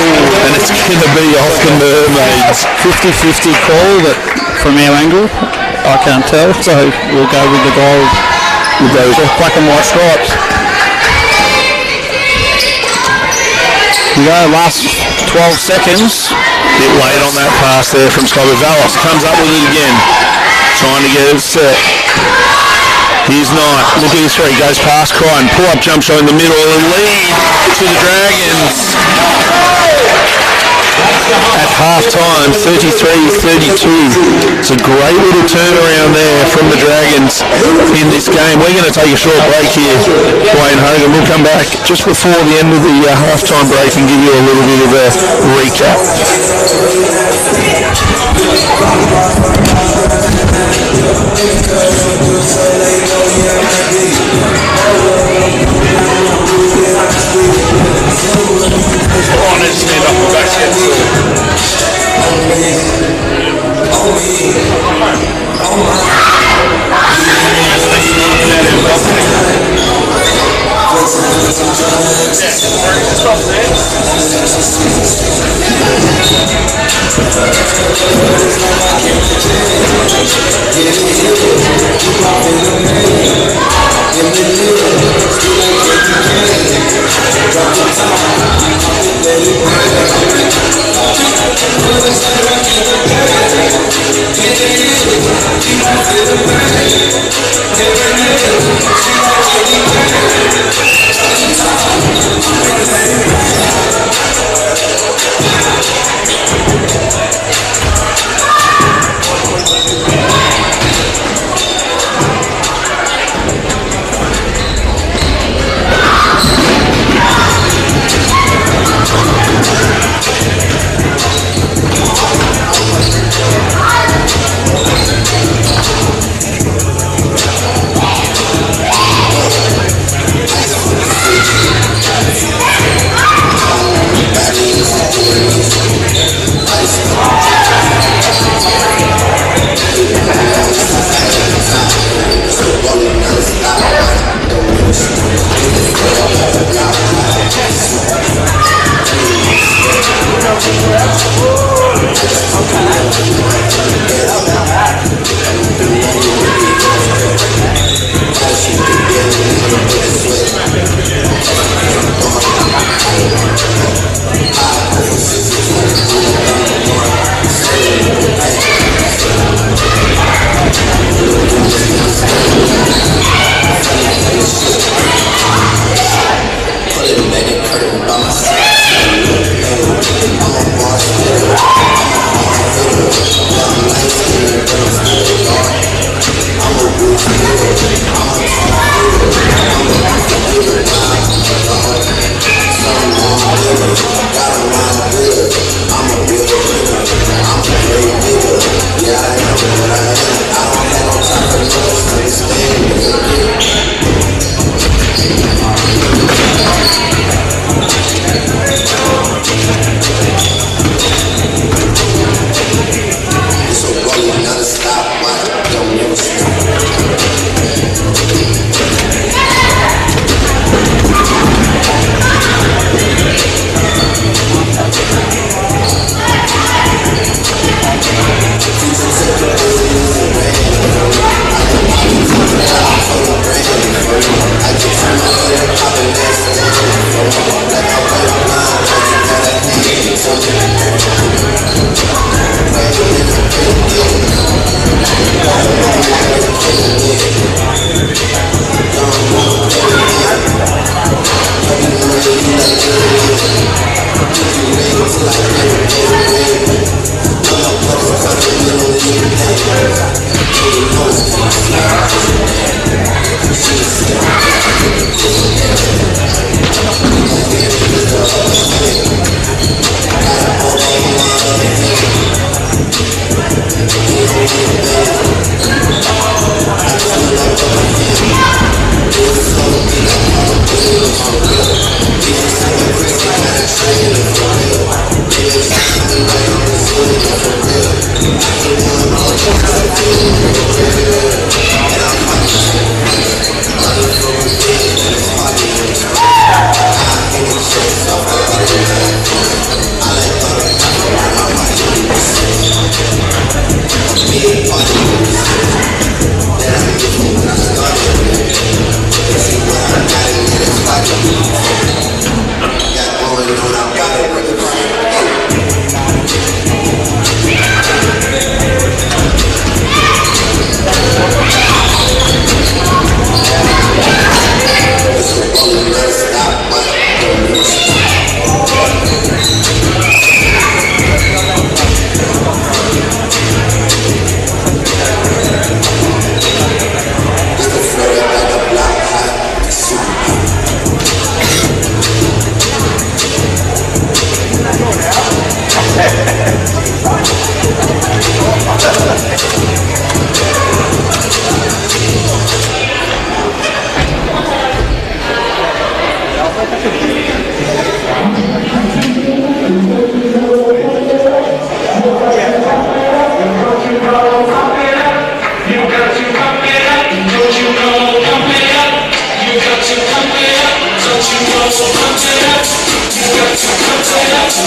Speaker 1: And it's going to be off the Mermaids.
Speaker 2: 50-50 call, but from our angle, I can't tell. So we'll go with the goal with those black and white stripes. We go, last 12 seconds.
Speaker 1: Bit late on that pass there from Scott. Valos comes up with it again. Trying to get it set. Here's Knight. Look at this 3. Goes past Crichton. Pull-up jump shot in the middle. And lead to the Dragons. At half-time, 33-32. It's a great little turnaround there from the Dragons in this game. We're going to take a short break here, Wayne Hogan. We'll come back just before the end of the half-time break and give you a little bit of a recap.
Speaker 4: Stand up the basket.
Speaker 1: You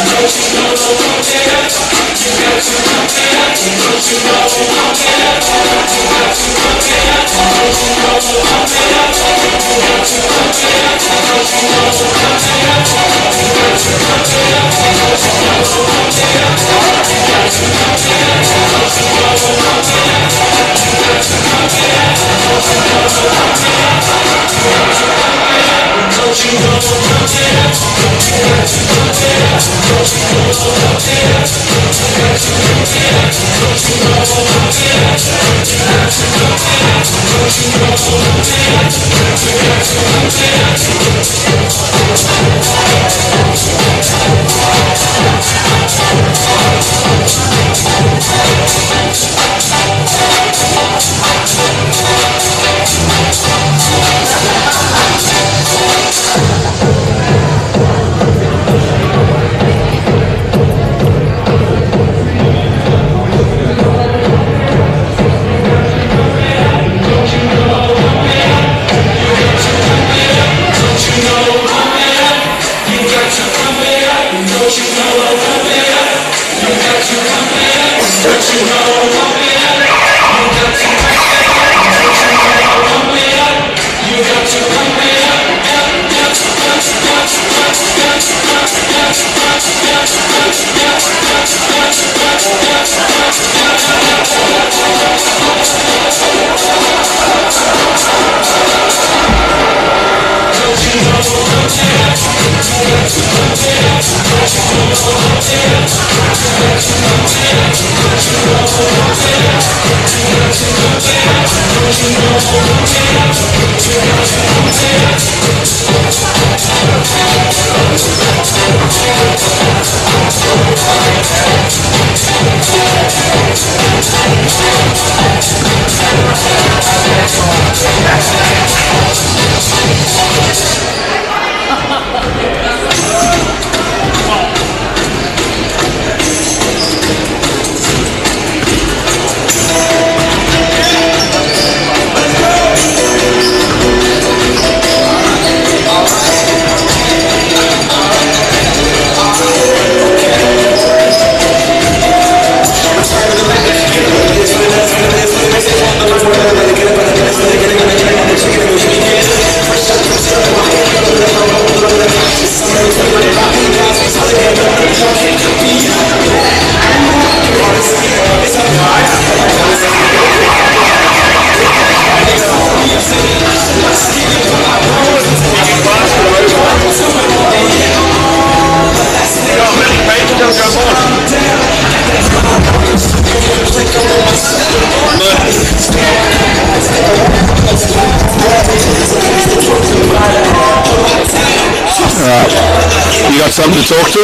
Speaker 1: got something to talk to?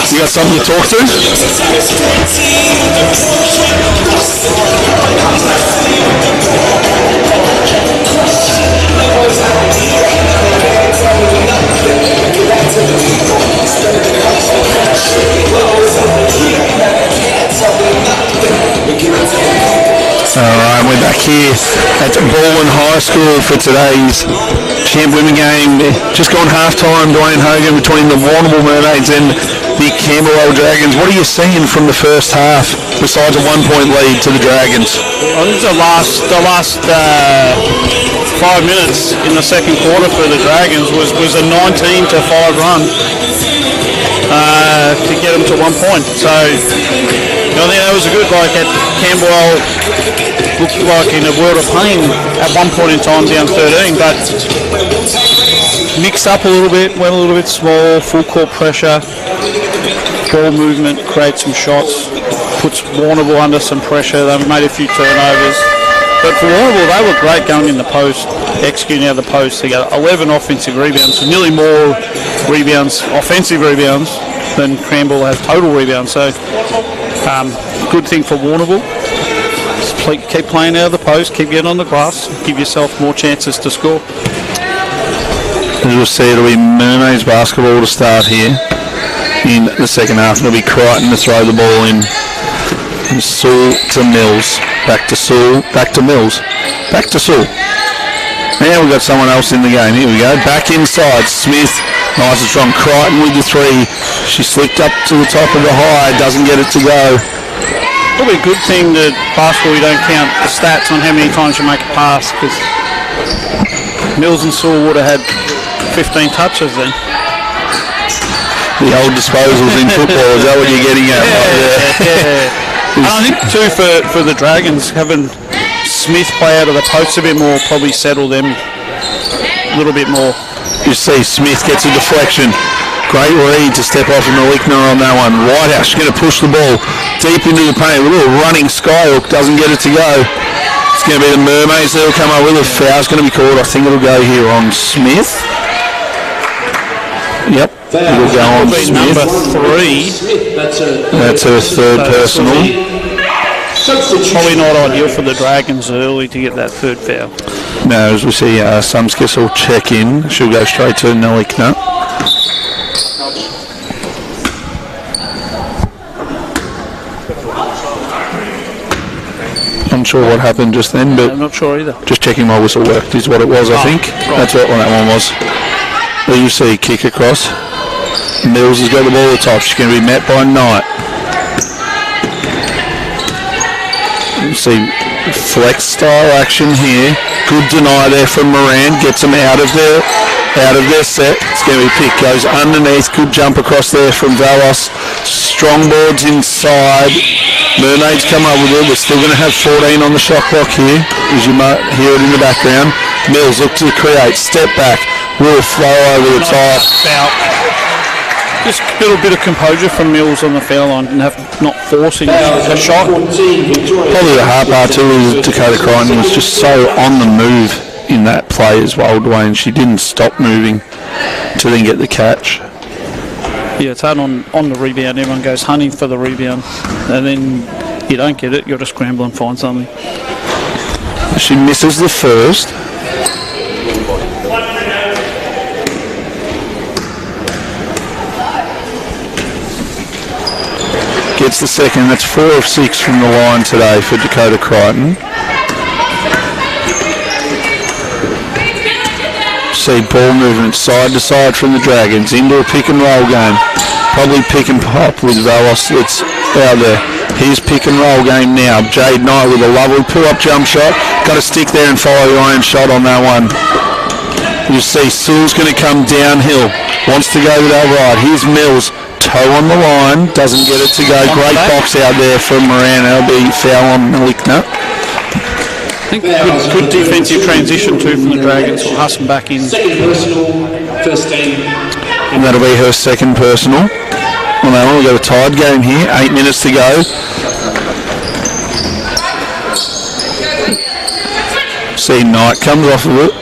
Speaker 1: You got something to talk to? Alright, we're back here at Warrnambool High School for today's champ women game. Just gone half-time, Dwayne Hogan, between the Warrnambool Mermaids and the Camberwell Dragons. What are you seeing from the first half, besides a 1-point lead to the Dragons?
Speaker 2: I think the last 5 minutes in the second quarter for the Dragons was a 19-5 run to get them to 1 point. So I think that was a good, like at Camberwell, looked like in a world of pain at one point in time, down 13, but mixed up a little bit, went a little bit small, full court pressure, ball movement, create some shots, puts Warrnambool under some pressure. They made a few turnovers. But for Warrnambool, they were great going in the post, executing out of the post. They got 11 offensive rebounds, so nearly more rebounds, offensive rebounds, than Camberwell has total rebounds. So good thing for Warrnambool. Keep playing out of the post, keep getting on the glass, give yourself more chances to score.
Speaker 1: As you'll see, it'll be Mermaids basketball to start here in the second half. It'll be Crichton to throw the ball in. And Sewell to Mills. Back to Sewell. Back to Mills. Back to Sewell. Now we've got someone else in the game. Here we go. Back inside. Smith. Nice and strong. Crichton with the three. She slipped up to the top of the high, doesn't get it to go.
Speaker 2: Probably a good thing that basketball you don't count the stats on how many times you make a pass, because Mills and Sewell would have had 15 touches then.
Speaker 1: The old disposals in football, is that what you're getting at?
Speaker 2: Yeah. And I think too for the Dragons, having Smith play out of the post a bit more probably settle them a little bit more.
Speaker 1: You see Smith gets a deflection. Great read to step off of Malikna on that one. Whitehouse going to push the ball deep into the paint. A little running skyhook, doesn't get it to go. It's going to be the Mermaids that will come up with a foul's going to be called. I think it'll go here on Smith. Yep, it'll go on Smith.
Speaker 2: Number 3.
Speaker 1: That's her third personal.
Speaker 2: Probably not ideal for the Dragons early to get that third foul.
Speaker 1: No, as we see, Sumskis will check in. She'll go straight to Nelikna. Not sure what happened just then, but
Speaker 2: I'm not sure either.
Speaker 1: just checking my whistle worked is what it was, I think.
Speaker 2: Right.
Speaker 1: That's what that one was. There you see, kick across. Mills has got the ball at the top. She's going to be met by Knight. You see flex style action here. Good deny there from Moran. Gets them out of their set. It's going to be picked. Goes underneath. Good jump across there from Valos. Strong boards inside. Mermaids come up with it. We're still going to have 14 on the shot clock here, as you might hear it in the background. Mills look to create. Step back. Will flow over the top.
Speaker 2: Foul. Just a little bit of composure from Mills on the foul line and not forcing a shot.
Speaker 1: Probably the hard part too is Dakota Crichton was just so on the move in that play as well, Dwayne. She didn't stop moving to then get the catch.
Speaker 2: Yeah, it's hard on the rebound. Everyone goes hunting for the rebound, and then you don't get it. You've got to scramble and find something.
Speaker 1: She misses the first. Gets the second. That's 4 of 6 from the line today for Dakota Crichton. See ball movement side to side from the Dragons into a pick and roll game. Probably pick and pop with Valos that's out there. Here's pick and roll game now. Jade Knight with a lovely pull-up jump shot. Got to stick there and follow your own shot on that one. You see Sewell's going to come downhill. Wants to go with that right. Here's Mills. Toe on the line. Doesn't get it to go. Great box out there from Moran. That'll be foul on Malikna.
Speaker 2: I think good defensive transition too from the Dragons. Will hustle back in.
Speaker 3: Second personal, first game.
Speaker 1: And that'll be her second personal. Well, now we've got a tied game here. 8 minutes to go. See Knight comes off of it.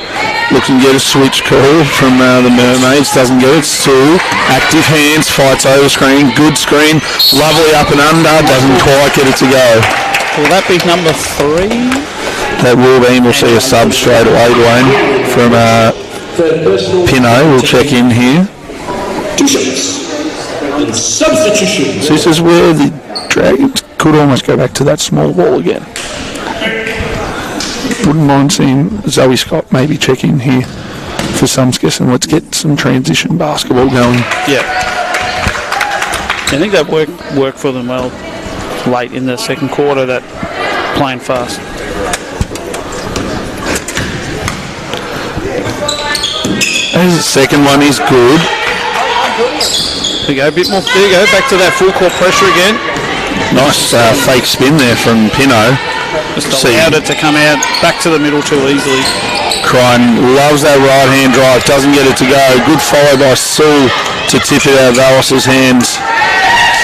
Speaker 1: Looks and get a switch call from the Mermaids. Doesn't get it. Sue, active hands, fights over screen. Good screen. Lovely up and under. Doesn't quite get it to go.
Speaker 2: Will that be number 3?
Speaker 1: That will be. We'll see a sub straight away, Dwayne, from Pino. We'll check in here.
Speaker 3: 2 shots. And substitution.
Speaker 1: So this is where the Dragons could almost go back to that small ball again. Wouldn't mind seeing Zoe Scott maybe check in here for Sumskis, and let's get some transition basketball going.
Speaker 2: Yeah. I think that worked for them well late in the second quarter, that playing fast.
Speaker 1: And the second one is good.
Speaker 2: There you go, a bit more. There you go, back to that full court pressure again.
Speaker 1: Nice fake spin there from Pino.
Speaker 2: Just allowed it to come out back to the middle too easily.
Speaker 1: Crichton loves that right hand drive, doesn't get it to go. Good follow by Sue to tip it out of Valos's hands.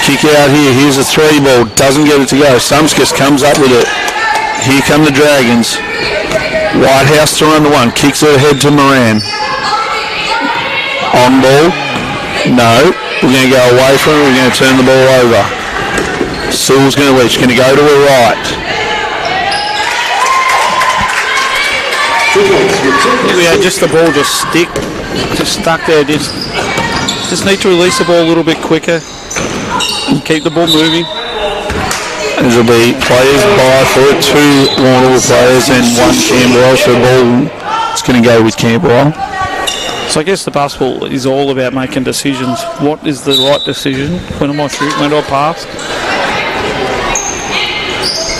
Speaker 1: Kick out here, here's a 3 ball, doesn't get it to go. Sumskis comes up with it. Here come the Dragons. Whitehouse to run the one, kicks it ahead to Moran. On ball, no. We're going to go away from it, we're going to turn the ball over. Sewell's going to lead, she's going to go to her right.
Speaker 2: Yeah, just the ball just stuck there. Just need to release the ball a little bit quicker and keep the ball moving.
Speaker 1: There will be players by for it, 2 Warrnambool players and 1 Camberwell, so the ball is going to go with Camberwell.
Speaker 2: So I guess the basketball is all about making decisions. What is the right decision? When am I shooting? When do I pass?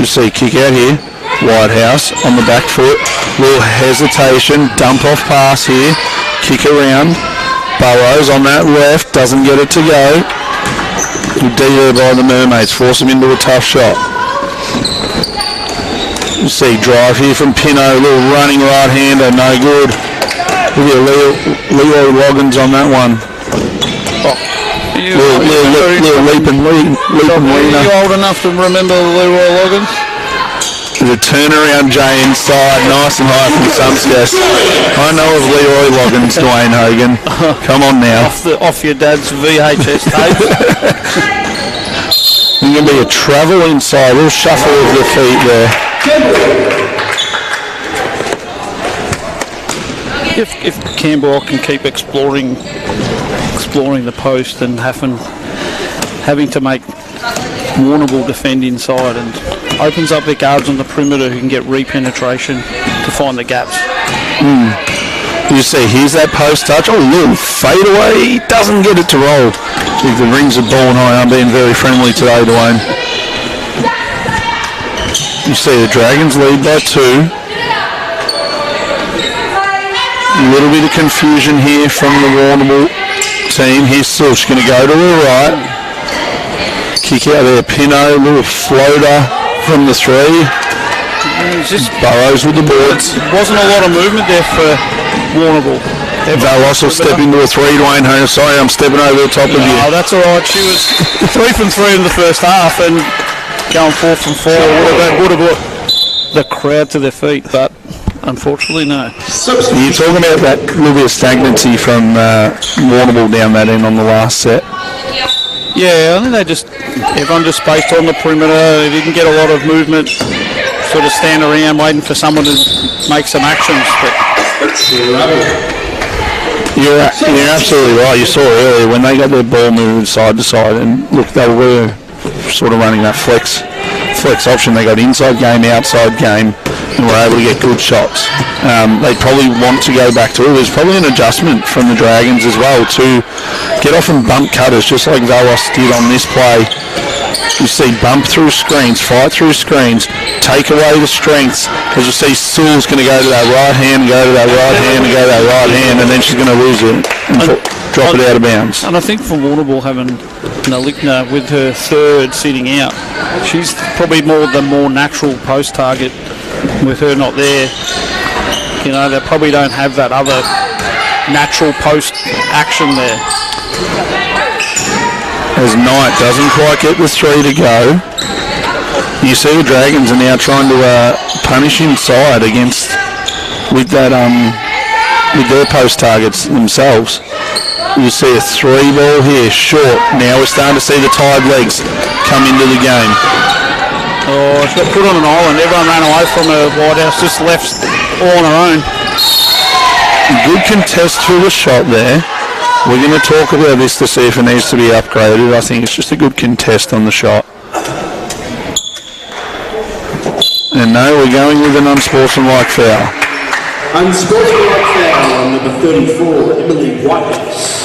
Speaker 1: You see kick out here. Whitehouse on the back foot. Little hesitation. Dump off pass here. Kick around. Burrows on that left. Doesn't get it to go. Good D there by the Mermaids. Force him into a tough shot. You see drive here from Pino. Little running right-hander. No good. Look at Leo Loggins on that one. Little leap and leaner.
Speaker 2: Are you old enough to remember Leroy Loggins?
Speaker 1: The turnaround J inside, nice and high from Sumscast. I know of Leroy Loggins, Dwayne Hogan. Come on now.
Speaker 2: Off your dad's VHS tape.
Speaker 1: There's going to be a travel inside, a little shuffle of the feet there.
Speaker 2: If Camberwell can keep exploring the post and having to make Warrnambool defend inside and opens up their guards on the perimeter who can get re-penetration to find the gaps.
Speaker 1: You see, here's that post touch. Oh, little fade away. He doesn't get it to roll. Gee, the rings of ball high. I'm being very friendly today, Dwayne. You see the Dragons lead by 2. A little bit of confusion here from the Warrnambool team. Here's Silch going to go to the right. Kick out there, Pino, little floater from the 3. Burrows with the boards.
Speaker 2: Wasn't a lot of movement there for Warrnambool.
Speaker 1: Valos will step into a 3, Dwayne Hogan. Sorry, I'm stepping over the top of you.
Speaker 2: Oh, that's all right. She was 3 from 3 in the first half and going 4 from 4. Would have brought the crowd to their feet, but unfortunately, no.
Speaker 1: You're talking about that little bit of stagnancy from Warrnambool down that end on the last set.
Speaker 2: Yeah, I think everyone just spaced on the perimeter. They didn't get a lot of movement. Sort of stand around waiting for someone to make some actions. But
Speaker 1: you're absolutely right. You saw earlier when they got their ball moving side to side, and look, they were sort of running that flex option. They got inside game, outside game, and were able to get good shots. They probably want to go back to it. There's probably an adjustment from the Dragons as well to get off and bump cutters, just like Valos did on this play. You see bump through screens, fight through screens, take away the strengths. As you see, Sewell's going to go to that right hand, go to that right hand, and go to that right hand, and then she's going to lose it and drop it out of bounds.
Speaker 2: And I think for Warrnambool having Nalikna with her 3rd sitting out, she's probably the more natural post target with her not there. You know, they probably don't have that other natural post action there.
Speaker 1: As Knight doesn't quite get the 3 to go, you see the Dragons are now trying to punish inside with their post targets themselves. You see a 3 ball here, short. Now we're starting to see the tied legs come into the game.
Speaker 2: Oh, she got put on an island. Everyone ran away from her. Whitehouse just left all on her own.
Speaker 1: Good contest through the shot there. We're going to talk about this to see if it needs to be upgraded. I think it's just a good contest on the shot. And no, we're going with an unsportsmanlike foul.
Speaker 3: Unsportsmanlike foul on number 34, Emily Whitehouse.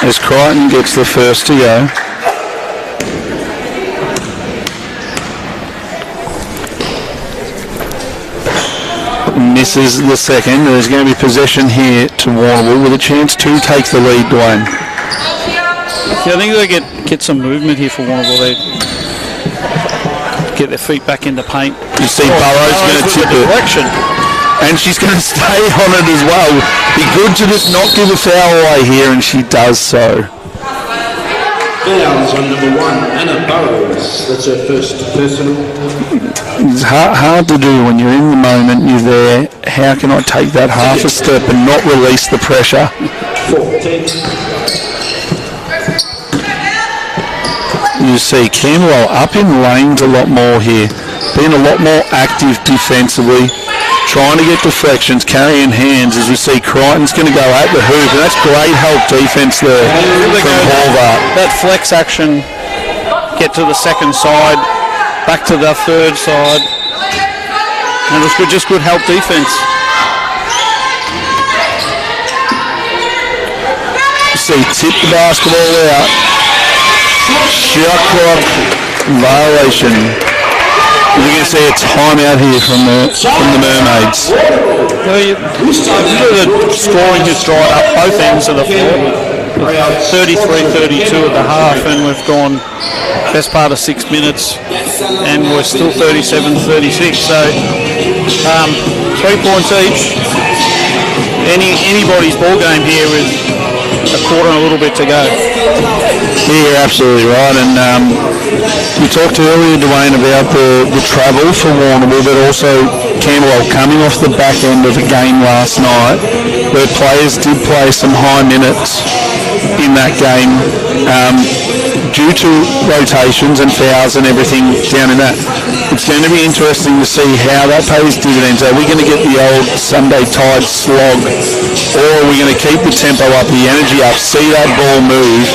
Speaker 1: As Crichton gets the first to go. Misses the second. There's going to be possession here to Warrnambool with a chance to take the lead, Dwayne.
Speaker 2: Yeah, I think they get some movement here for Warrnambool. They get their feet back in the paint.
Speaker 1: You see Burrows going to tip it. And she's going to stay on it as well. Be good to just not give a foul away here, and she does so.
Speaker 3: Fouls on number 1, Anna Burrows. That's her first personal.
Speaker 1: It's hard to do when you're in the moment, you're there. How can I take that half a step and not release the pressure?
Speaker 3: 14.
Speaker 1: You see Camberwell up in lanes a lot more here, being a lot more active defensively, trying to get deflections, carrying hands. As we see Crichton's going to go at the hoop, and that's great help defense there from Horvath.
Speaker 2: That flex action get to the second side, back to the third side. And it was good, just good help defence.
Speaker 1: See, tip the basketball out. Shot clock violation. You're going to see a timeout here from the Mermaids.
Speaker 2: The scoring has dried up both ends of the floor. 33-32 at the half, and we've gone best part of 6 minutes, and we're still 37-36. So 3 points each. Anybody's ball game here with a quarter and a little bit to go.
Speaker 1: Yeah, you're absolutely right. And we talked earlier, Dwayne, about the travel for Warrnambool, but also Camberwell coming off the back end of a game last night where players did play some high minutes in that game due to rotations and fouls and everything down in that. It's going to be interesting to see how that pays dividends. Are we going to get the old Sunday Tide slog, or are we going to keep the tempo up, the energy up, see that ball move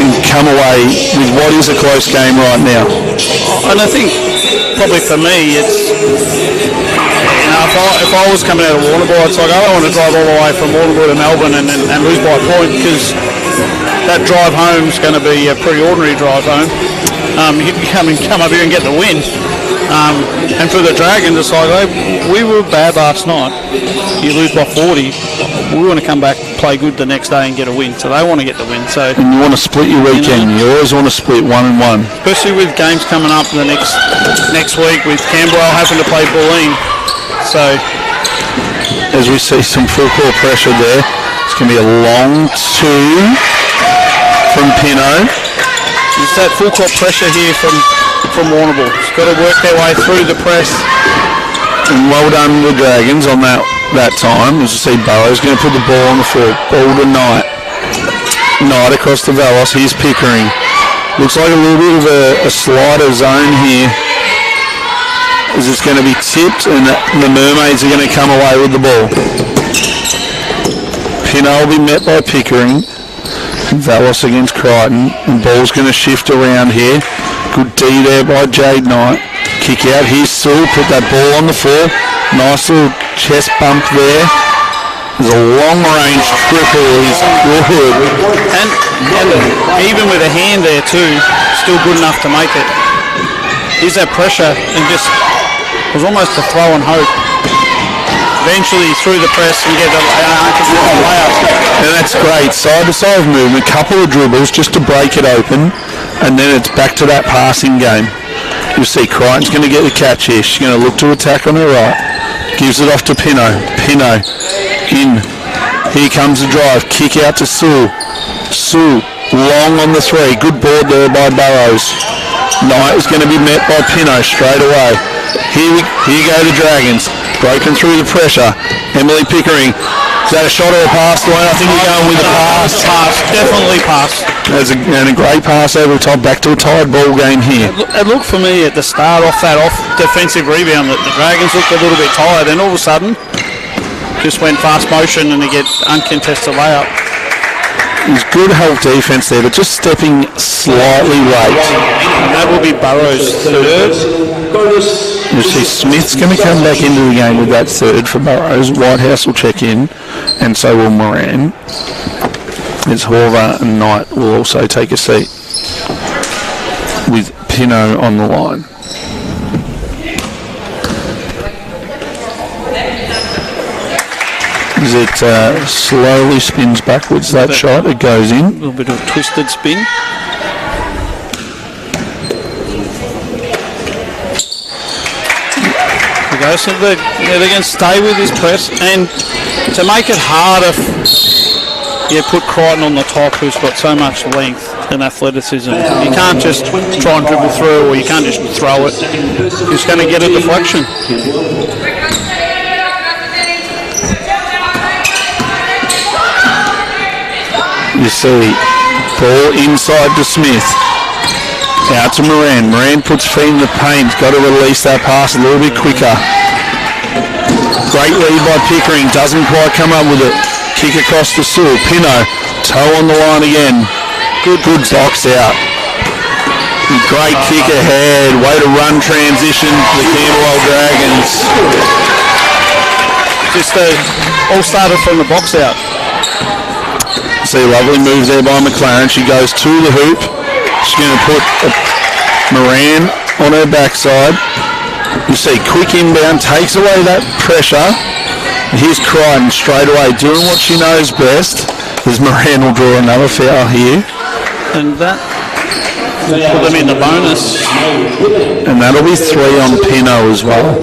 Speaker 1: and come away with what is a close game right now?
Speaker 2: And I think probably for me, it's, if I was coming out of Warrnambool, it's like I don't want to drive all the way from Warrnambool to Melbourne and lose by a point, because that drive home is going to be a pretty ordinary drive home. You come up here and get the win. And for the Dragons, it's like, we were bad last night. You lose by 40. We want to come back, play good the next day and get a win. So they want to get the win. So,
Speaker 1: and you want to split your weekend. You always want to split 1 and 1.
Speaker 2: Especially with games coming up the next week with Camberwell having to play Bulleen. So,
Speaker 1: as we see some full court pressure there, it's going to be a long two from Pino.
Speaker 2: It's that full court pressure here from Warrnambool. It's got to work their way through the press.
Speaker 1: And well done the Dragons on that time. As you see, Burrow's going to put the ball on the floor. Ball to Knight. Knight across the Valos. Here's Pickering. Looks like a little bit of a slider zone here, as it's going to be tipped, and the Mermaids are going to come away with the ball. Pino will be met by Pickering. Valos against Crichton, and ball's going to shift around here. Good D there by Jade Knight. Kick out, here's Sewell, put that ball on the floor. Nice little chest bump there. There's a long range triple, he's good.
Speaker 2: And even with a hand there too, still good enough to make it. Here's that pressure, and just was almost a throw and hope. Eventually through the press and get a layup.
Speaker 1: And that's great. Side-to-side movement, couple of dribbles just to break it open, and then it's back to that passing game. You'll see Crichton's going to get the catch here. She's going to look to attack on her right. Gives it off to Pino. Pino in. Here comes the drive. Kick out to Sue. Sue long on the three. Good board there by Burrows. Knight is going to be met by Pino straight away. Here go the Dragons. Broken through the pressure. Emily Pickering. Is that a shot or a pass? Dwayne? I think we're going with a pass.
Speaker 2: Pass, definitely pass.
Speaker 1: And a great pass over the top. Back to a tied ball game here.
Speaker 2: It looked for me at the start off defensive rebound that the Dragons looked a little bit tired, and all of a sudden just went fast motion and they get uncontested layup.
Speaker 1: There's good help defence there, but just stepping slightly late.
Speaker 2: And that will be Burrows' third.
Speaker 1: You see Smith's going to come back into the game with that third for Burrows. Whitehouse will check in, and so will Moran. As Horvath and Knight will also take a seat with Pino on the line. As it slowly spins backwards, that shot, it goes in.
Speaker 2: A little bit of a twisted spin. There we go. So they're going to stay with this press, and to make it harder, put Crichton on the top, who's got so much length and athleticism. You can't just try and dribble through, or you can't just throw it. It's going to get a deflection.
Speaker 1: You see, ball inside to Smith. Out to Moran. Moran puts feet in the paint. Got to release that pass a little bit quicker. Great lead by Pickering. Doesn't quite come up with it. Kick across to Sewell. Pino. Toe on the line again. Good box out. Great kick ahead. Way to run transition for the Camberwell Dragons.
Speaker 2: Just all started from the box out.
Speaker 1: See, lovely move there by McLaren. She goes to the hoop. She's going to put Moran on her backside. You see, quick inbound takes away that pressure. Here's Crichton straight away doing what she knows best. As Moran will draw another foul here.
Speaker 2: And that will put them in the bonus.
Speaker 1: And that'll be 3 on Pino as well.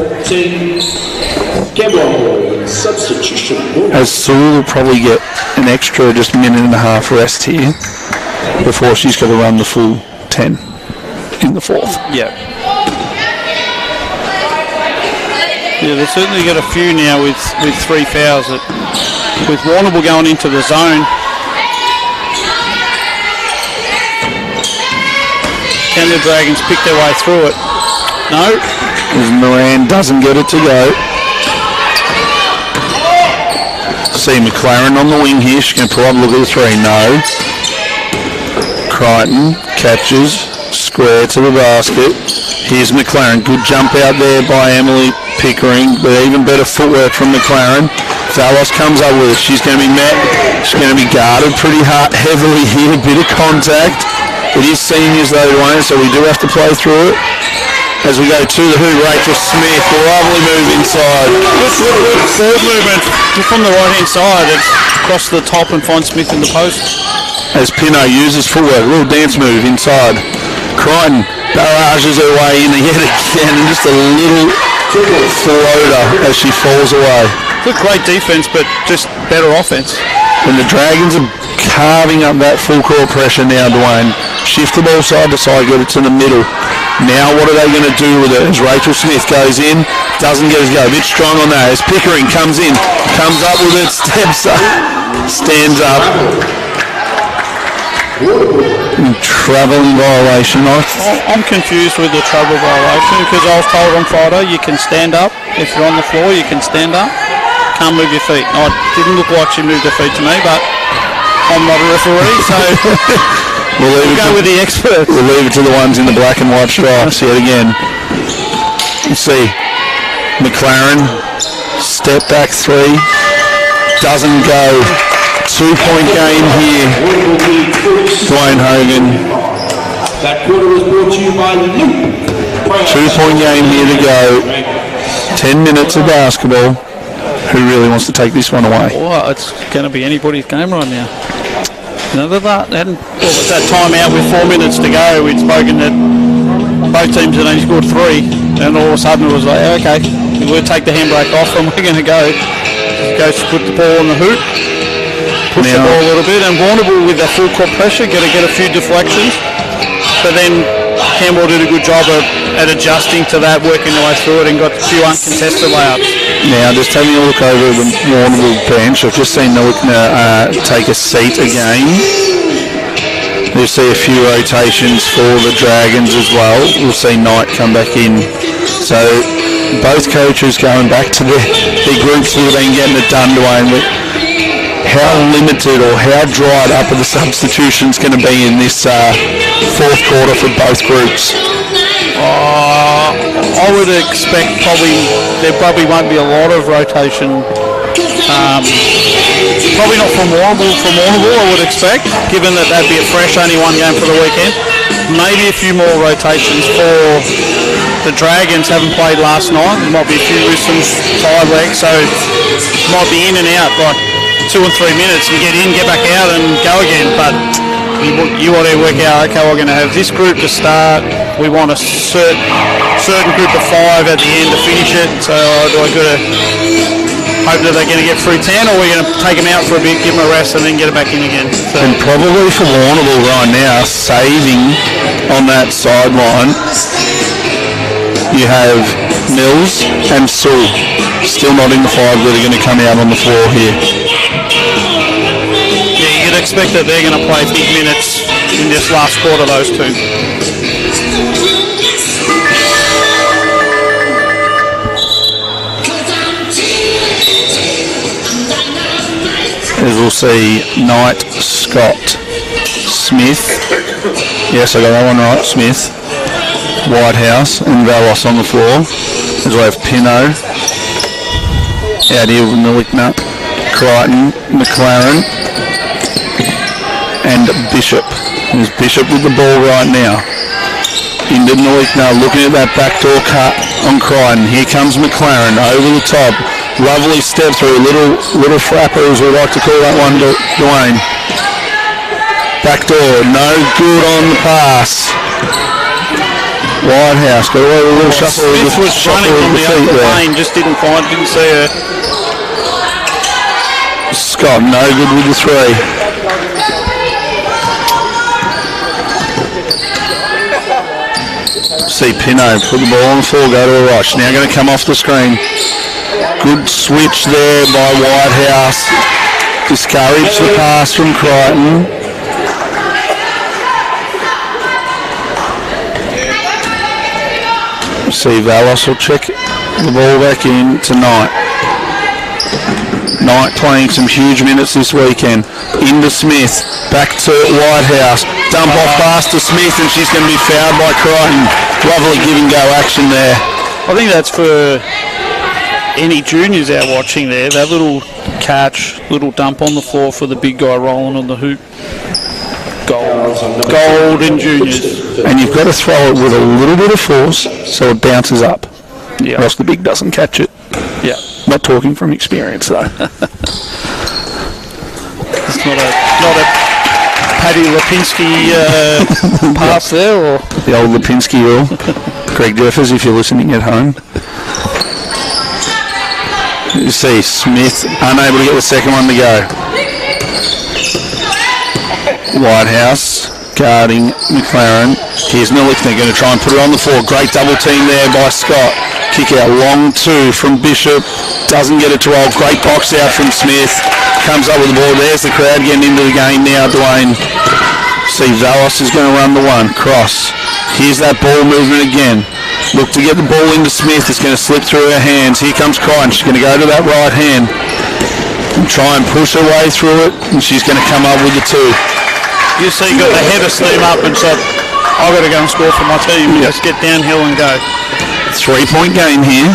Speaker 3: Substitution.
Speaker 1: As Sue will probably get an extra just minute and a half rest here before she's going to run the full 10 in the fourth.
Speaker 2: Yeah. Yeah, they've certainly got a few now with 3 fouls. With Warrnambool going into the zone. Can the Dragons pick their way through it? No.
Speaker 1: As Moran doesn't get it to go. See McLaren on the wing here. She's going to pull up, look at the 3. No. Crichton catches. Square to the basket. Here's McLaren. Good jump out there by Emily Pickering, but even better footwork from McLaren. Valos comes up with it. She's going to be met. She's going to be guarded pretty heavily here. Bit of contact. It is seniors though, Dwayne, so we do have to play through it. As we go to the hoop, Rachel Smith. Lovely move inside.
Speaker 2: Good forward movement from the right hand side. It's across the top and finds Smith in the post.
Speaker 1: As Pino uses footwork. A little dance move inside. Crichton barrages her way in yet again. And just a little floater as she falls away.
Speaker 2: Good, great defense, but just better offense.
Speaker 1: And the Dragons are carving up that full court pressure now, Dwayne. Shift the ball side to side, get it to the middle. Now what are they going to do with it? As Rachel Smith goes in, doesn't get it to go. A bit strong on that. As Pickering comes in, comes up with it, steps up, stands up. Travelling violation.
Speaker 2: I'm confused with the travel violation because I was told on Friday you can stand up. If you're on the floor, you can stand up. Can't move your feet. No, it didn't look like she moved her feet to me, but I'm not a referee, so we'll go with the experts.
Speaker 1: We'll leave it to the ones in the black and white stripes yet again. You see McLaren, step back 3, doesn't go. 2-point game here. Dwayne Hogan.
Speaker 3: That quarter was brought to you by Luke.
Speaker 1: 2-point game here to go. 10 minutes of basketball. Who really wants to take this one away?
Speaker 2: Oh, it's going to be anybody's game right now. You know, that time out with 4 minutes to go, we'd spoken that both teams had only scored 3, and all of a sudden it was like, okay, we'll take the handbrake off and we're going to go. Goes to put the ball on the hoop, push the ball a little bit, and Warrnambool with the full court pressure, going to get a few deflections, but then Camberwell did a good job at adjusting to that, working their way through it, and got a few uncontested layups.
Speaker 1: Now, just having a look over the Warrnambool bench, I've just seen Nowickna take a seat again. We'll see a few rotations for the Dragons as well. We'll see Knight come back in. So both coaches going back to their groups that have been getting it done, Dwayne. How limited or how dried up are the substitutions going to be in this fourth quarter for both groups?
Speaker 2: I would expect there probably won't be a lot of rotation. Probably not from Warrnambool, I would expect, given that that'd be a fresh only one game for the weekend. Maybe a few more rotations for the Dragons. Haven't played last night. There might be a few with some tired legs, so might be in and out like 2 or 3 minutes. You get in, get back out, and go again. But you want to work out, okay, we're going to have this group to start. We want a certain group of 5 at the end to finish it. So do I got to hope that they're going to get through 10, or we're going to take them out for a bit, give them a rest, and then get it back in again? So.
Speaker 1: And probably for Warrnambool right now, saving on that sideline, you have Mills and Sewell still not in the 5 that are going to come out on the floor here.
Speaker 2: Yeah, you'd expect that they're going to play big minutes in this last quarter, those two.
Speaker 1: As we'll see Knight, Scott, Smith, Yes, I got that one right. Smith, Whitehouse, and Valos on the floor. As we have Pino out here with Nilikna, Crichton, McLaren, and Bishop. There's Bishop with the ball right now. Into Nilikna, looking at that backdoor cut on Crichton. Here comes McLaren over the top. Lovely step through, little frapper as we like to call that one, Dwayne. Backdoor, no good on the pass. Whitehouse got away with a little shuffle.
Speaker 2: Smith was running from the other lane, just didn't see her.
Speaker 1: Scott, no good with the three. See Pino put the ball on the floor, go to a rush. Now going to come off the screen. Good switch there by Whitehouse. Discouraged the pass from Crichton. See Valos will check the ball back in tonight. Knight playing some huge minutes this weekend. Into Smith, back to Whitehouse. Dump off pass to Smith and she's going to be fouled by Crichton. Lovely give and go action there.
Speaker 2: I think that's for any juniors out watching there. That little catch, little dump on the floor for the big guy rolling on the hoop. Gold in juniors.
Speaker 1: And you've got to throw it with a little bit of force so it bounces up.
Speaker 2: Yeah.
Speaker 1: Or else the big doesn't catch it.
Speaker 2: Yeah.
Speaker 1: Not talking from experience though.
Speaker 2: It's not a Paddy Lipinski pass there, or
Speaker 1: the old Lipinski rule. Greg Jeffers, if you're listening at home. You see Smith unable to get the second one to go. Whitehouse guarding McLaren. Here's Nilikna going to try and put it on the floor. Great double team there by Scott. Kick out long two from Bishop. Doesn't get it to roll. Great box out from Smith. Comes up with the ball. There's the crowd getting into the game now, Dwayne. See Valos is going to run the one. Cross. Here's that ball movement again. Look to get the ball into Smith. It's going to slip through her hands. Here comes Crichton. She's going to go to that right hand and try and push her way through it. And she's going to come up with the two.
Speaker 2: You see, got the head of steam up and said, I've got to go and score for my team.
Speaker 1: Yep.
Speaker 2: Just get downhill and go.
Speaker 1: 3-point game here.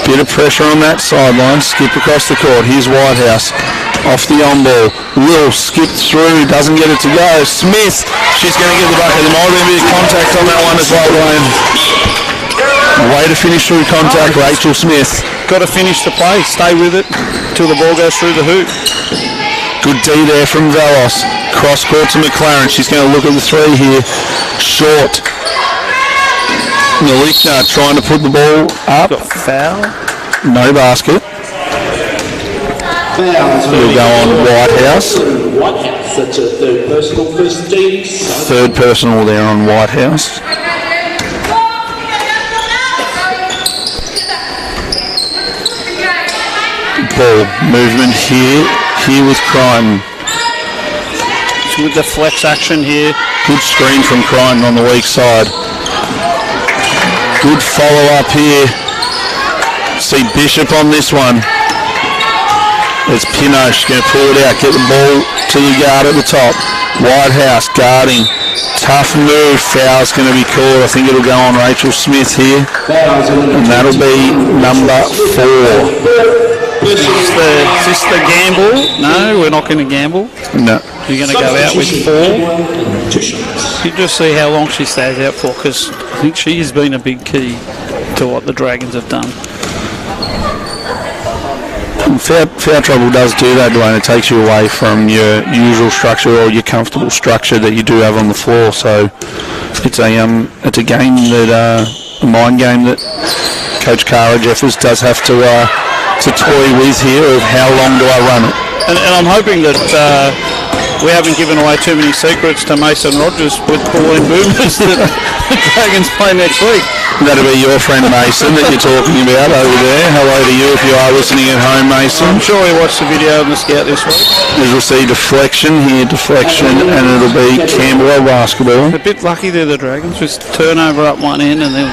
Speaker 1: Bit of pressure on that sideline. Skip across the court. Here's Whitehouse. Off the on ball. Will skipped through. Doesn't get it to go. Smith. She's going to get the bucket. There might have been a bit of contact on that one as well, Wayne. Way to finish through contact, Rachel Smith.
Speaker 2: Got to finish the play. Stay with it till the ball goes through the hoop.
Speaker 1: Good D there from Valos. Cross court to McLaren. She's going to look at the three here. Short. Nilikna trying to put the ball up.
Speaker 2: Got foul.
Speaker 1: No basket. We'll go on Whitehouse.
Speaker 3: Whitehouse, that's a third personal, first team.
Speaker 1: Third personal there on Whitehouse. Ball movement here with Crichton.
Speaker 2: With the flex action here.
Speaker 1: Good screen from Crichton on the weak side. Good follow up here. See Bishop on this one. There's Pino. She's going to pull it out. Get the ball to the guard at the top. Whitehouse guarding. Tough move. Foul's going to be called. I think it'll go on Rachel Smith here. And that'll be number 4.
Speaker 2: Is this the gamble? No, we're not going to gamble.
Speaker 1: No.
Speaker 2: You're going to go out with 4. You just see how long she stays out for, because I think she has been a big key to what the Dragons have done.
Speaker 1: Foul trouble does do that, Dwayne. It takes you away from your usual structure or your comfortable structure that you do have on the floor. So it's a game that a mind game that Coach Cara Jeffers does have to toy with here of how long do I run it.
Speaker 2: And I'm hoping that we haven't given away too many secrets to Mason Rogers with Pauline Boomers that the Dragons play next week.
Speaker 1: That'll be your friend Mason that you're talking about over there. Hello to you if you are listening at home, Mason.
Speaker 2: I'm sure he watched the video of the scout this week.
Speaker 1: As we'll see deflection here, and it'll be Camberwell basketball.
Speaker 2: A bit lucky there, the Dragons, just turnover up one end and then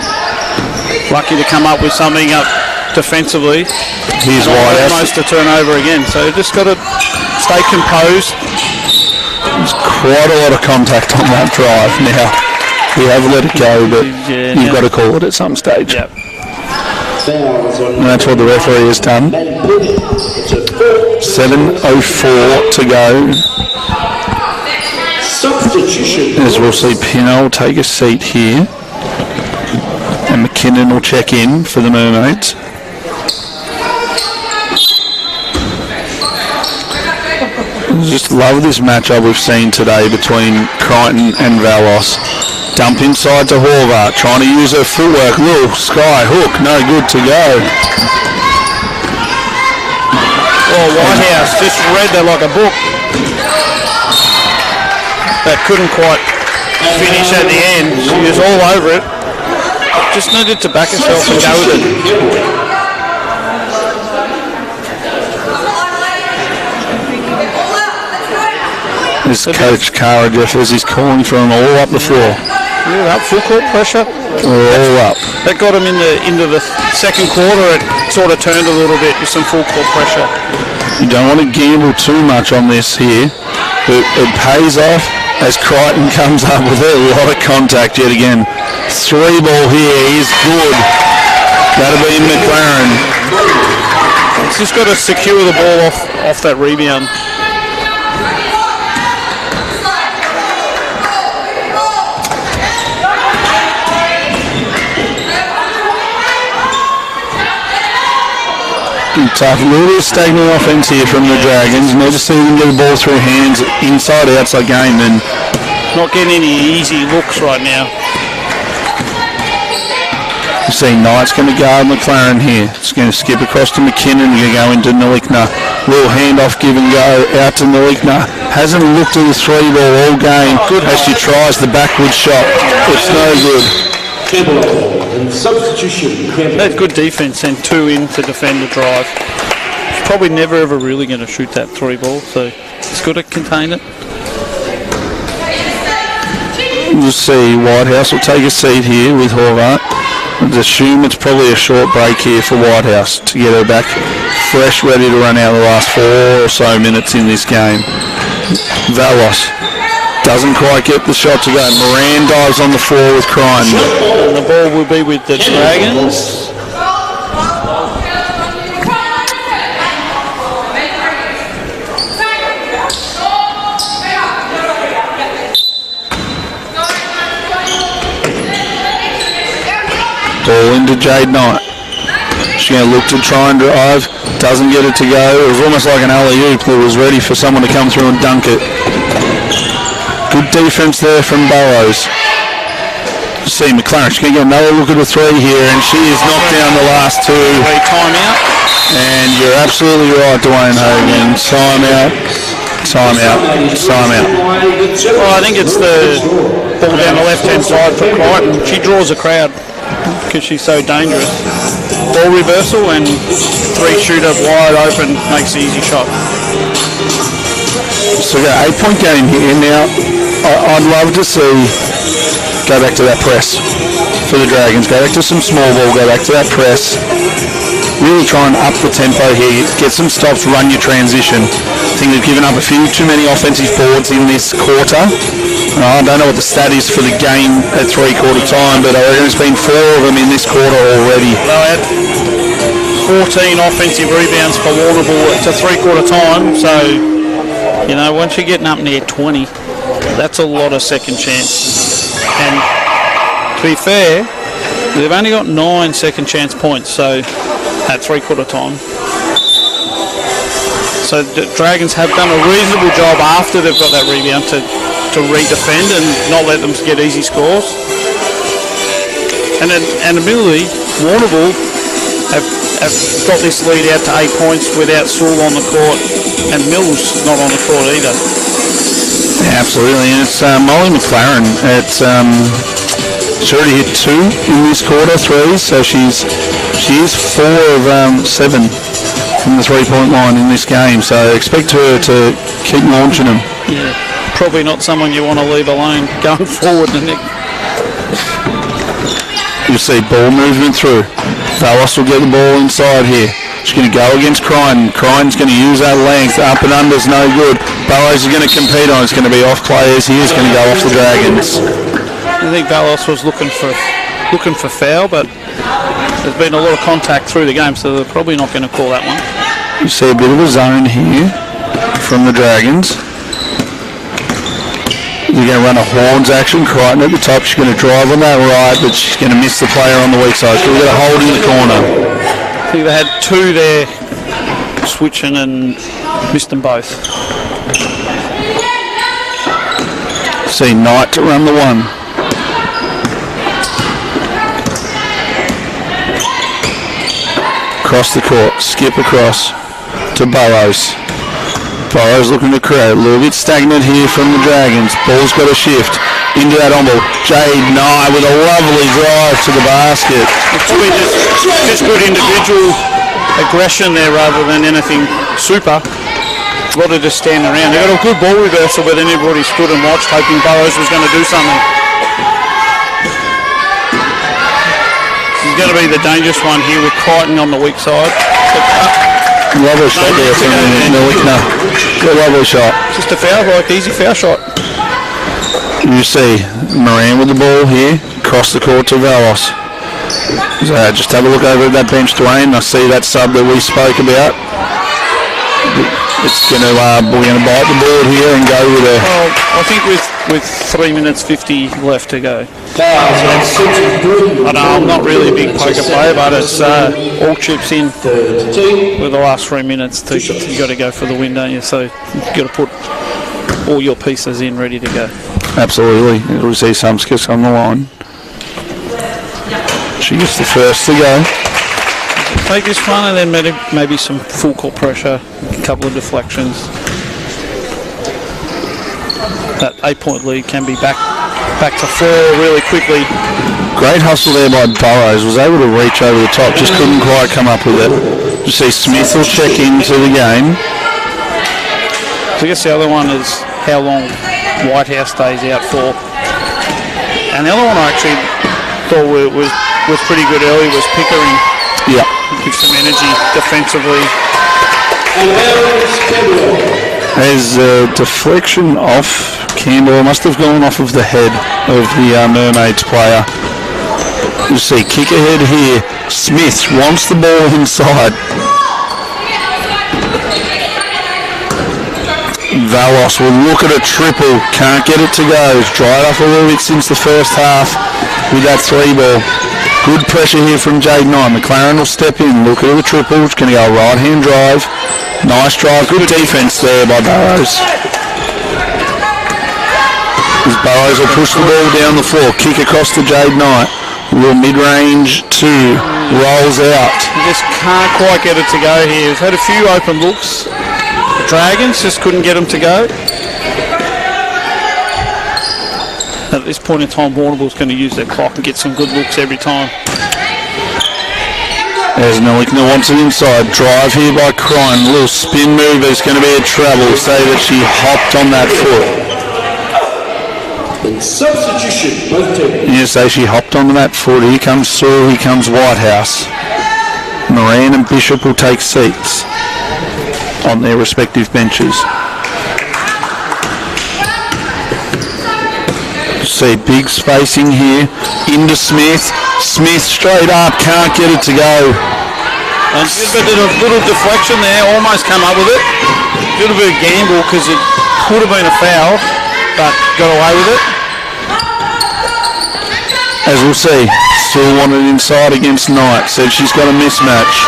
Speaker 2: lucky to come up with something up defensively.
Speaker 1: Here's Whitehouse.
Speaker 2: Almost a turnover again, so just got to stay composed.
Speaker 1: There's quite a lot of contact on that drive now. We have let it go, but you've got to call it at some stage.
Speaker 2: Yep.
Speaker 1: And that's what the referee has done. 7:04 to go.
Speaker 3: Substitution.
Speaker 1: As we'll see, Pino will take a seat here. And McKinnon will check in for the Mermaids. Just love this matchup we've seen today between Crichton and Valos. Dump inside to Horvath, trying to use her footwork. Little sky hook, no good to go.
Speaker 2: Oh, Whitehouse just read that like a book. That couldn't quite finish at the end. She was all over it. Just needed to back herself and go with it.
Speaker 1: This coach Cara Jeffers is calling for them all up the floor.
Speaker 2: Yeah, up full court pressure.
Speaker 1: All up.
Speaker 2: That got them into the second quarter. It sort of turned a little bit with some full court pressure.
Speaker 1: You don't want to gamble too much on this here, but it pays off as Crichton comes up with a lot of contact yet again. 3 ball here is good. That'll be McLaren.
Speaker 2: It's just got to secure the ball off that rebound.
Speaker 1: Tough, a little bit of stagnant offense here from the Dragons. Need to see them get the ball through hands inside outside game and
Speaker 2: not getting any easy looks right now.
Speaker 1: you see Knight's going to guard McLaren here. It's going to skip across to McKinnon. Going to go into Nolikna. Little handoff give and go out to Nolikna. Hasn't looked at the 3 ball all game as she tries the backward shot. It's no good.
Speaker 3: Camberwell and substitution.
Speaker 2: That's good defense and 2 in to defend the drive. She's probably never ever really going to shoot that 3 ball, so it's good to contain it.
Speaker 1: We'll see. Whitehouse will take a seat here with Horvath. I'd assume it's probably a short break here for Whitehouse to get her back fresh, ready to run out the last 4 or so minutes in this game. Valos doesn't quite get the shot to go. Moran dives on the floor with Crichton.
Speaker 2: And the ball will be with the Dragons.
Speaker 1: Ball into Jade Knight. She's going to look to try and drive. Doesn't get it to go. It was almost like an alley-oop that was ready for someone to come through and dunk it. Good defense there from Burrows. See McLaren, she's going to get another look at the 3 here, and she has knocked down the last 2.
Speaker 2: Timeout.
Speaker 1: And you're absolutely right, Dwayne Hogan. Timeout. Timeout. Timeout.
Speaker 2: Well, I think it's the ball down the left-hand side for Crichton. She draws a crowd because she's so dangerous. Ball reversal and 3 shooter wide open makes the easy shot.
Speaker 1: So we got 8-point game here. Now, I'd love to see go back to that press for the Dragons. Go back to some small ball. Go back to that press. Really try and up the tempo here. Get some stops. Run your transition. I think they've given up a few too many offensive boards in this quarter. I don't know what the stat is for the game at 3/4 time, but I reckon there's been 4 of them in this quarter already.
Speaker 2: They had 14 offensive rebounds for Warrnambool to 3/4 time, so you know, once you're getting up near 20, that's a lot of second chance. And to be fair, they've only got 9 second chance points, so at 3/4 time. So the Dragons have done a reasonable job after they've got that rebound to re-defend and not let them get easy scores. And admittedly, Warrnambool have got this lead out to 8 points without Sewell on the court, and Mills not on the court either.
Speaker 1: Yeah, absolutely, and it's Molly McLaren. She's already hit 2 in this quarter, 3, so she is 4 of 7 from the 3-point line in this game. So expect her to keep launching them.
Speaker 2: Yeah, probably not someone you want to leave alone going forward.
Speaker 1: You see ball movement through. Valos will get the ball inside here. She's going to go against Crichton. Crichton's going to use that length. Up and under's no good. Burrows is going to compete on. It's going to be off players. He is going to go off the Dragons.
Speaker 2: I think Valos was looking for foul, but there's been a lot of contact through the game, so they're probably not going to call that one.
Speaker 1: You see a bit of a zone here from the Dragons. They're going to run a horns action. Crichton at the top. She's going to drive on that right, but she's going to miss the player on the weak side. So we've got to hold in the corner.
Speaker 2: I think they had two there switching and missed them both.
Speaker 1: See Knight to run the one. Across the court. Skip across to Burrows. Burrows looking to create. A little bit stagnant here from the Dragons. Ball's got to shift into that on ball. Jade Nye with a lovely drive to the basket.
Speaker 2: It's probably just good individual aggression there rather than anything super. A lot of just standing around. They got a good ball reversal, but then everybody stood and watched, hoping Burrows was going to do something. He's going to be the dangerous one here with Crichton on the weak side.
Speaker 1: Lovely shot there from Nolikna. Good lovely shot.
Speaker 2: Just a foul, like easy foul shot.
Speaker 1: You see Moran with the ball here, across the court to Valos. So just have a look over at that bench, Dwayne. I see that sub that we spoke about. It's going to we're going to bite the board here and go with a.
Speaker 2: Well, I think with 3 minutes 50 left to go. I'm not really a big poker player, but it's all chips in with the last 3 minutes. You got to go for the win, don't you? So you got to put all your pieces in, ready to go.
Speaker 1: Absolutely. We'll see some skits on the line. She gets the first to go.
Speaker 2: Take this one and then maybe some full court pressure, a couple of deflections. That 8-point lead can be back to 4 really quickly.
Speaker 1: Great hustle there by Burrows. Was able to reach over the top, just couldn't quite come up with it. You see Smith will check into the game.
Speaker 2: So I guess the other one is how long Whitehouse stays out for. And the other one I actually thought was pretty good early was Pickering.
Speaker 1: Yeah.
Speaker 2: Give some energy defensively.
Speaker 1: There's a deflection off Camberwell. Must have gone off of the head of the Mermaids player. You see, kick ahead here. Smith wants the ball inside. Valos will look at a triple. Can't get it to go. It's dried off a little bit since the first half with that 3 ball. Good pressure here from Jade Knight. McLaren will step in. Look at the triple. It's going to go right-hand drive. Nice drive. Good defense there by Burrows. As Burrows will push the ball down the floor. Kick across to Jade Knight. A little mid-range 2. Rolls out.
Speaker 2: You just can't quite get it to go here. We've had a few open looks. The Dragons just couldn't get them to go. At this point in time, Warrnambool's going to use their clock and get some good looks every time.
Speaker 1: As Nolikna wants it inside. Drive here by Crichton. A little spin move. It's going to be a trouble. Say that she hopped on that foot.
Speaker 3: Substitution, both teams.
Speaker 1: You say she hopped onto that foot. Here comes Sewell. Here comes Whitehouse. Moran and Bishop will take seats on their respective benches. See big spacing here into Smith. Smith straight up, can't get it to go.
Speaker 2: And did a little deflection there, almost come up with it. Did a bit of gamble because it could have been a foul, but got away with it.
Speaker 1: As we'll see, still wanted inside against Knight. Said she's got a mismatch.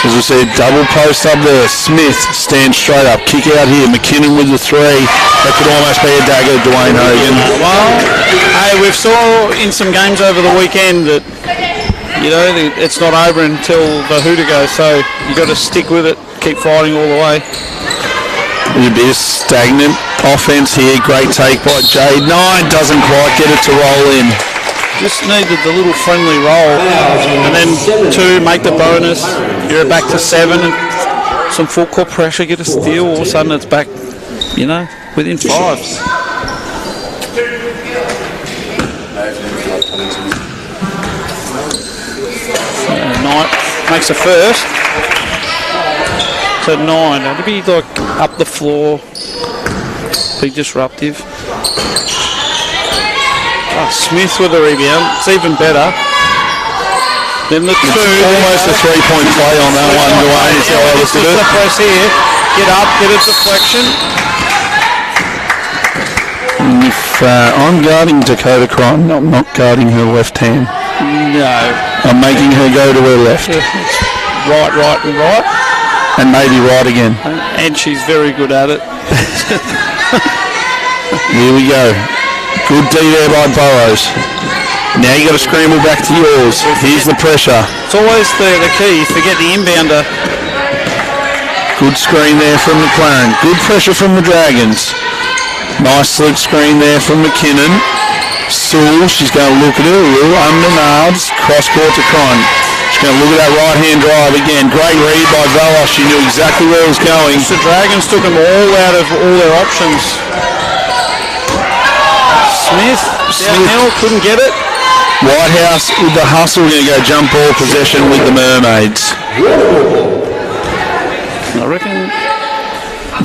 Speaker 1: As we see, double post up there. Smith stands straight up. Kick out here. McKinnon with the 3. That could almost be a dagger, Dwayne Hogan.
Speaker 2: Well, hey, we've saw in some games over the weekend that, you know, it's not over until the hooter goes. So you've got to stick with it. Keep fighting all the way.
Speaker 1: A bit of stagnant offense here. Great take by Jade. 9 doesn't quite get it to roll in.
Speaker 2: Just needed the little friendly roll, and then 2, make the bonus. You're back to 7, and some full court pressure, get a steal. All of a sudden, it's back, you know, within 5. Knight makes the first. So 9. That'd be like up the floor. Be disruptive. Smith with the rebound. It's even better. Then the 2.
Speaker 1: Almost a 3-point play on that one, Dwayne. Is how I looked at it.
Speaker 2: The press here. Get up, get a deflection.
Speaker 1: If I'm guarding Dakota Crichton, I'm not guarding her left hand.
Speaker 2: No.
Speaker 1: I'm making her go to her left.
Speaker 2: Right, and right.
Speaker 1: And maybe right again.
Speaker 2: And she's very good at it.
Speaker 1: Here we go. Good D there by Burrows. Now you got to scramble back to yours. Here's the pressure.
Speaker 2: It's always the key. Forget the inbounder.
Speaker 1: Good screen there from McLaren. Good pressure from the Dragons. Nice slick screen there from McKinnon. Sewell, she's going to look at her. Under Narbs. Cross court to Cron. She's going to look at that right-hand drive again. Great read by Velos. She knew exactly where it was going.
Speaker 2: The Dragons took them all out of all their options. Smith downhill, couldn't get it.
Speaker 1: Whitehouse with the hustle, going to go jump ball possession with the Mermaids.
Speaker 2: I reckon.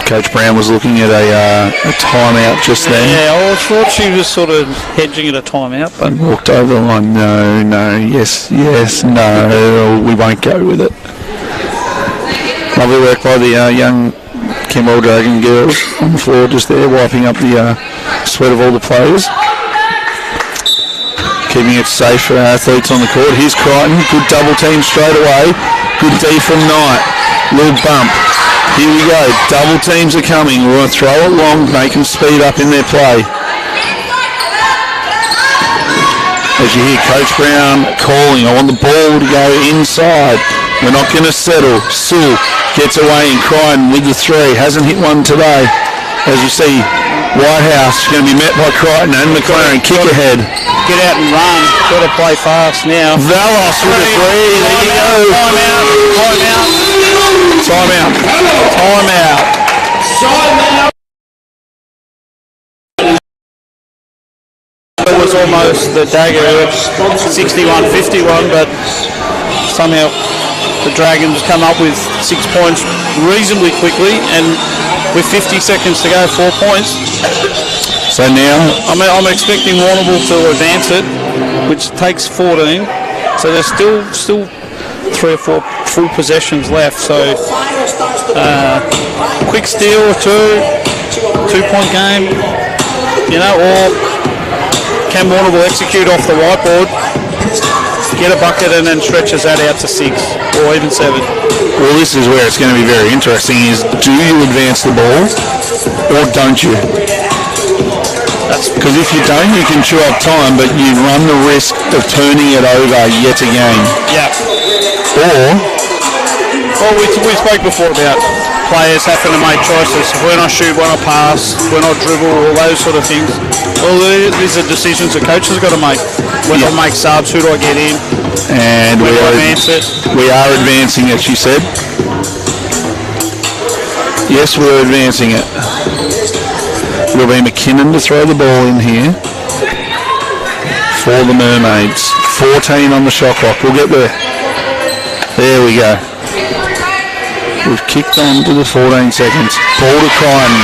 Speaker 1: Coach Brown was looking at a timeout just then.
Speaker 2: Yeah, I thought she was sort of hedging at a timeout, but
Speaker 1: walked over the line. No, yes, no, we won't go with it. Lovely work by the young Camberwell Dragon girls on the floor just there, wiping up the sweat of all the players. Keeping it safe for our athletes on the court. Here's Crichton, good double team straight away. Good D from Knight. Little bump. Here we go. Double teams are coming. We're going to throw it long, make them speed up in their play. As you hear Coach Brown calling, I want the ball to go inside. We're not going to settle. Sewell gets away and Crichton with the 3. Hasn't hit one today. As you see, Whitehouse is going to be met by Crichton and McLaren. Kick ahead.
Speaker 2: Get out and run. Got to play fast now.
Speaker 1: Velos with a 3. There you go. Timeout.
Speaker 2: It was almost the dagger at 61-51, but somehow the Dragons come up with 6 points reasonably quickly, and with 50 seconds to go, 4 points.
Speaker 1: So now
Speaker 2: I'm expecting Warrnambool to advance it, which takes 14. So there's still 3 or 4 full possessions left. So quick steal or 2-point game, or can Warrnambool execute off the whiteboard, get a bucket and then stretches that out to 6 or even 7.
Speaker 1: Well, this is where it's going to be very interesting, is do you advance the ball or don't you? Because if you don't, you can chew up time, but you run the risk of turning it over yet again.
Speaker 2: Yeah. Or we spoke before about players having to make choices. When I shoot, when I pass, when I dribble, all those sort of things. Well, these are decisions the coaches have got to make. When I make subs, who do I get in?
Speaker 1: And
Speaker 2: we
Speaker 1: are advancing it, she said. Yes, we're advancing it. It'll be McKinnon to throw the ball in here for the Mermaids. 14 on the shot clock. We'll get there. There we go. We've kicked on to the 14 seconds. Ball to Crichton.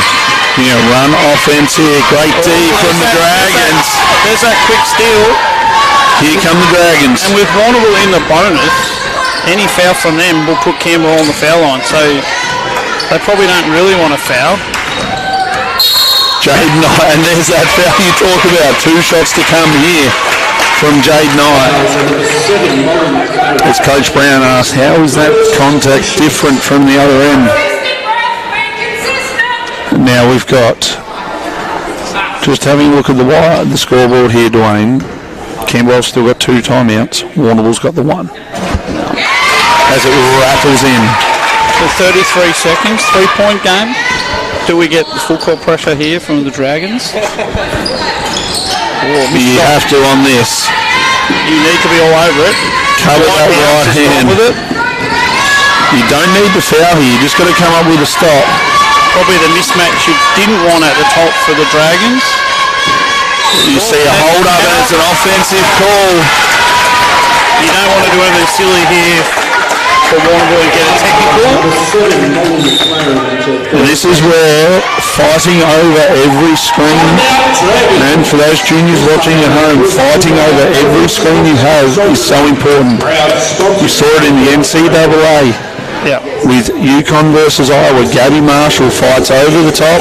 Speaker 1: Run offense here. Great D from the Dragons.
Speaker 2: There's that quick steal.
Speaker 1: Here come the Dragons.
Speaker 2: And with Warrnambool in the bonus, any foul from them will put Camberwell on the foul line. So they probably don't really want to foul.
Speaker 1: Jade Knight, and there's that foul you talk about. 2 shots to come here from Jade Knight. As Coach Brown asked, how is that contact different from the other end? Now we've got, just having a look at the scoreboard here, Dwayne. Camberwell's still got 2 timeouts. Warrnambool's got the 1. As it rattles in.
Speaker 2: For 33 seconds, 3-point game. Do we get the full court pressure here from the Dragons?
Speaker 1: You have to on this.
Speaker 2: You need to be all over it.
Speaker 1: Cover that right hand.
Speaker 2: With it.
Speaker 1: You don't need to foul here. You just got to come up with a stop.
Speaker 2: Probably the mismatch you didn't want at the top for the Dragons.
Speaker 1: You see a hold up and it's an offensive call.
Speaker 2: You don't want to do anything silly here. for Warrnambool and get a technical.
Speaker 1: And this is where fighting over every screen, and for those juniors watching at home, fighting over every screen you have is so important. We saw it in the NCAA with Yukon versus Iowa. Gabby Marshall fights over the top,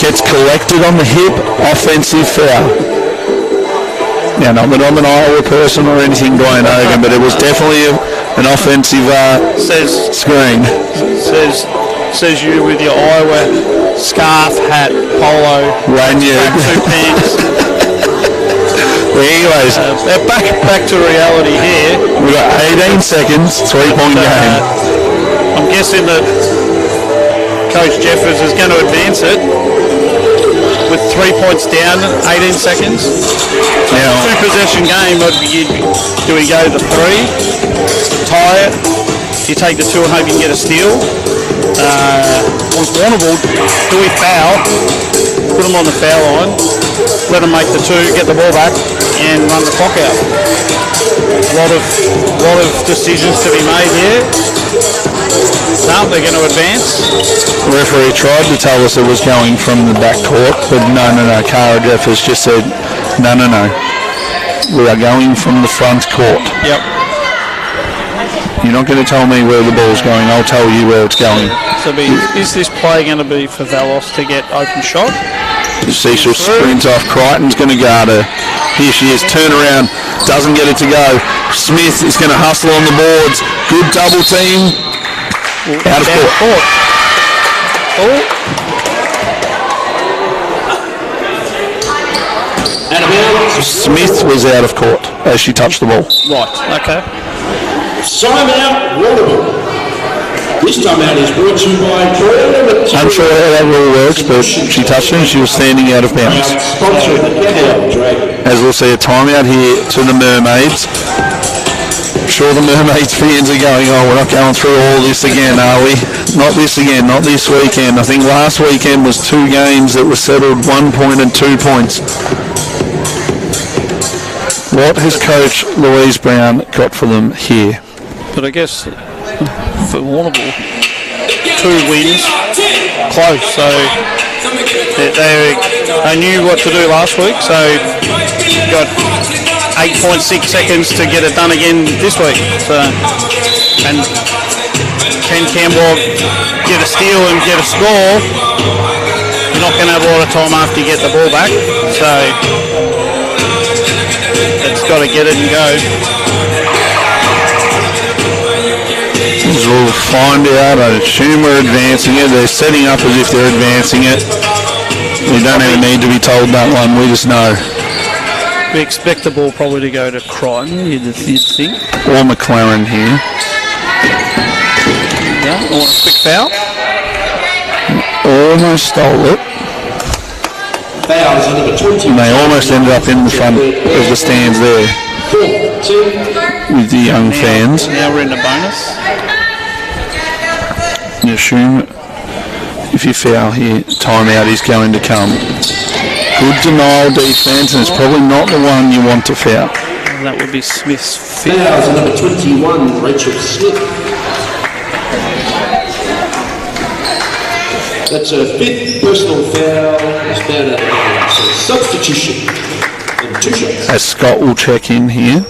Speaker 1: gets collected on the hip, offensive foul. Now, not that I'm an Iowa person or anything, Dwayne Hogan, but it was definitely an offensive screen.
Speaker 2: Says you with your Iowa scarf, hat, polo,
Speaker 1: lanyard,
Speaker 2: two pants.
Speaker 1: Well, anyways,
Speaker 2: back to reality here.
Speaker 1: We've got 18 seconds, 3-point game.
Speaker 2: I'm guessing that Coach Jeffers is going to advance it with 3 points down, 18 seconds.
Speaker 1: Now,
Speaker 2: two-possession game, do we go to 3, tie it, you take the 2 and hope you can get a steal? Warrnambool, do we foul, put them on the foul line, let them make the 2, get the ball back, and run the clock out? A lot of decisions to be made here. No, they're going to advance.
Speaker 1: The referee tried to tell us it was going from the back court, but no. Cara Jeffers just said, no. We are going from the front court.
Speaker 2: Yep.
Speaker 1: You're not going to tell me where the ball's going. I'll tell you where it's going.
Speaker 2: So is this play going to be for Valos to get open shot?
Speaker 1: Cecil sprints off. Crichton's going to guard her. Here she is. Turn around. Doesn't get it to go. Smith is going to hustle on the boards. Good double team. Out of court. Smith was out of court as she touched the ball.
Speaker 2: Right, okay.
Speaker 3: Timeout, Warrnambool. This timeout is brought to you by Toyota.
Speaker 1: I'm sure how that rule works, but she touched it and she was standing out of bounds.
Speaker 3: Sponsor the Camberwell Dragon.
Speaker 1: As we'll see a timeout here to the Mermaids. I'm sure the Mermaids fans are going, we're not going through all this again, are we? Not this again, not this weekend. I think last weekend was 2 games that were settled 1 point and 2 points. What has Coach Louise Brown got for them here?
Speaker 2: But I guess for Warrnambool, 2 wins, close. So they knew what to do last week. So got 8.6 seconds to get it done again this week. So, and can Camberwell get a steal and get a score? You're not going to have a lot of time after you get the ball back. So it's got to get it and go.
Speaker 1: We'll find out. I assume we're advancing it. They're setting up as if they're advancing it. We don't even need to be told that one. We just know.
Speaker 2: We expect the ball probably to go to Crichton, you'd think.
Speaker 1: Or McLaren here.
Speaker 2: Yeah, or a quick foul.
Speaker 1: Almost stole it.
Speaker 3: Fouls on number 20.
Speaker 1: And they almost ended up in the front of the stands there.
Speaker 3: 4-2.
Speaker 1: With the young fans.
Speaker 2: Now we're in the bonus.
Speaker 1: You assume if you foul here, timeout is going to come. Good denial defense, and it's probably not the one you want to foul.
Speaker 2: That would be Smith's 5th.
Speaker 3: Fouls on number 21, Rachel Smith. That's her 5th personal foul. It's found out of so substitution and 2 shots.
Speaker 1: As Scott will check in here.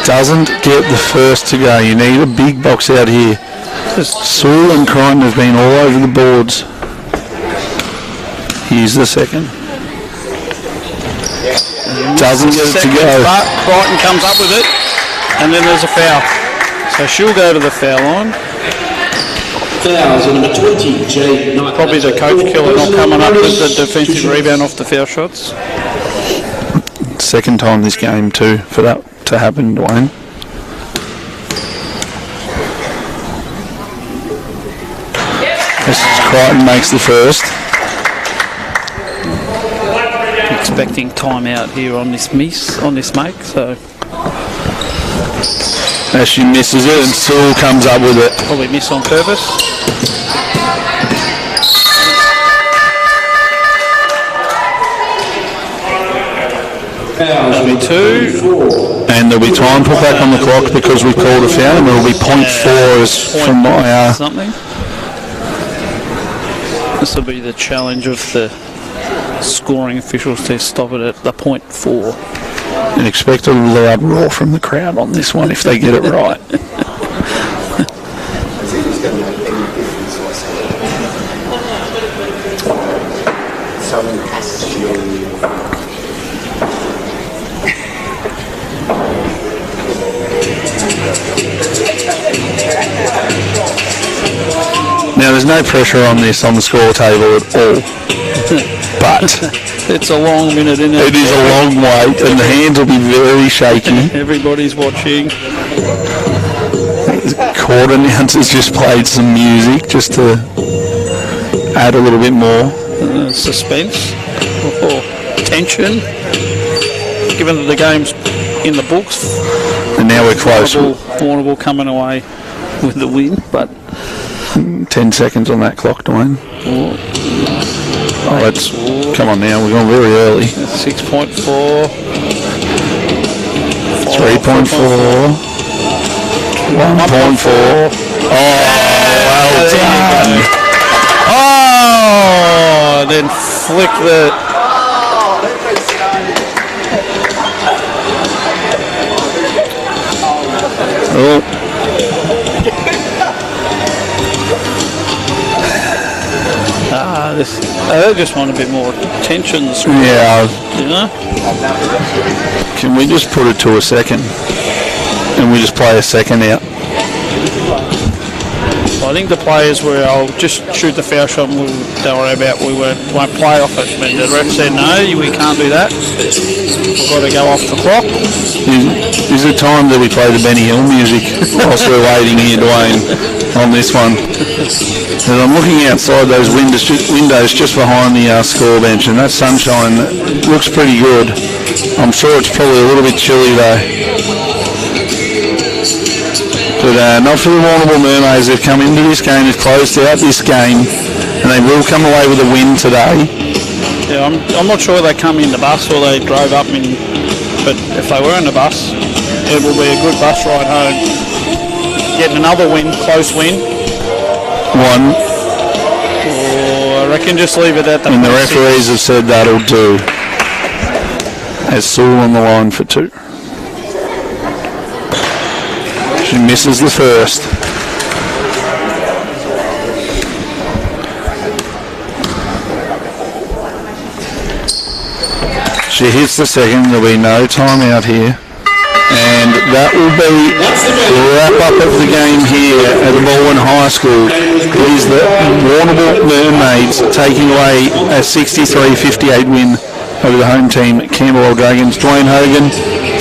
Speaker 1: Doesn't get the first to go. You need a big box out here. Sewell and Crichton have been all over the boards. Here's the second. Doesn't get it to go.
Speaker 2: But Crichton comes up with it, and then there's a foul. So she'll go to the foul line.
Speaker 3: Fouls on number 20, Jay Knight.
Speaker 2: Probably the coach killer not coming up with the defensive rebound off the foul shots.
Speaker 1: Second time this game too for that to happen, Dwayne. This is Crichton makes the first.
Speaker 2: Expecting timeout here on this make, so
Speaker 1: As she misses it and Sewell comes up with it.
Speaker 2: probably miss on purpose.
Speaker 3: fouls.
Speaker 2: That'll be 2.
Speaker 3: 4.
Speaker 1: And there'll be time put back on the clock because we've called a foul, and it'll be .4 from my...
Speaker 2: something. This will be the challenge of the scoring officials to stop it at the .4.
Speaker 1: and expect a loud roar from the crowd on this one if they get it right. Now, there's no pressure on this on the score table at all, but
Speaker 2: it's a long minute, isn't it?
Speaker 1: it is a long wait, and the hands will be very shaky.
Speaker 2: Everybody's watching.
Speaker 1: The court announcers just played some music just to add a little bit more.
Speaker 2: Suspense or tension, given that the game's in the books.
Speaker 1: And now we're close.
Speaker 2: Warrnambool coming away with the win, but
Speaker 1: 10 seconds on that clock, Dwayne. Oh, let's come on now. We're going very early.
Speaker 2: 6.4,
Speaker 1: 3.4, 1.4. Oh, well done.
Speaker 2: Oh, then flick the.
Speaker 1: Oh.
Speaker 2: They just want a bit more attention.
Speaker 1: Yeah.
Speaker 2: You know?
Speaker 1: Can we just put it to a second? And we just play a second out?
Speaker 2: I think the players were, I'll just shoot the foul shot and don't worry about won't play off it. But the ref said, no, we can't do that. We've got to go off the clock.
Speaker 1: Is it time that we play the Benny Hill music whilst we're waiting here, Dwayne, on this one? And I'm looking outside those windows just behind the score bench, and that sunshine looks pretty good. I'm sure it's probably a little bit chilly though. But not for the Warrnambool Mermaids. They've come into this game, they've closed out this game, and they will come away with a win today.
Speaker 2: Yeah, I'm not sure they come in the bus or they drove up in, but if they were in the bus, it will be a good bus ride home. Getting another win, close win.
Speaker 1: One.
Speaker 2: Or I reckon just leave it at that.
Speaker 1: And the referees have said that'll do. As Sewell on the line for 2. She misses the first. She hits the second. There'll be no time out here. And that will be the wrap-up of the game here at the Baldwin High School. It is the Warrnambool Mermaids taking away a 63-58 win over the home team, Camberwell Dragons. Dwayne Hogan,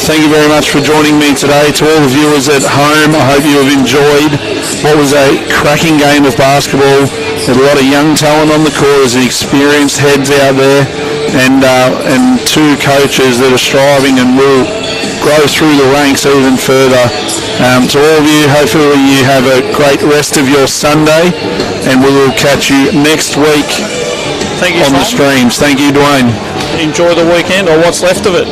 Speaker 1: thank you very much for joining me today. To all the viewers at home, I hope you have enjoyed what was a cracking game of basketball. There's a lot of young talent on the court, there's experienced heads out there, and 2 coaches that are striving and will grow through the ranks even further. To all of you, hopefully you have a great rest of your Sunday, and we will catch you next week
Speaker 2: Thank you,
Speaker 1: on
Speaker 2: Tom.
Speaker 1: the streams. Thank you, Dwayne.
Speaker 2: Enjoy the weekend, or what's left of it.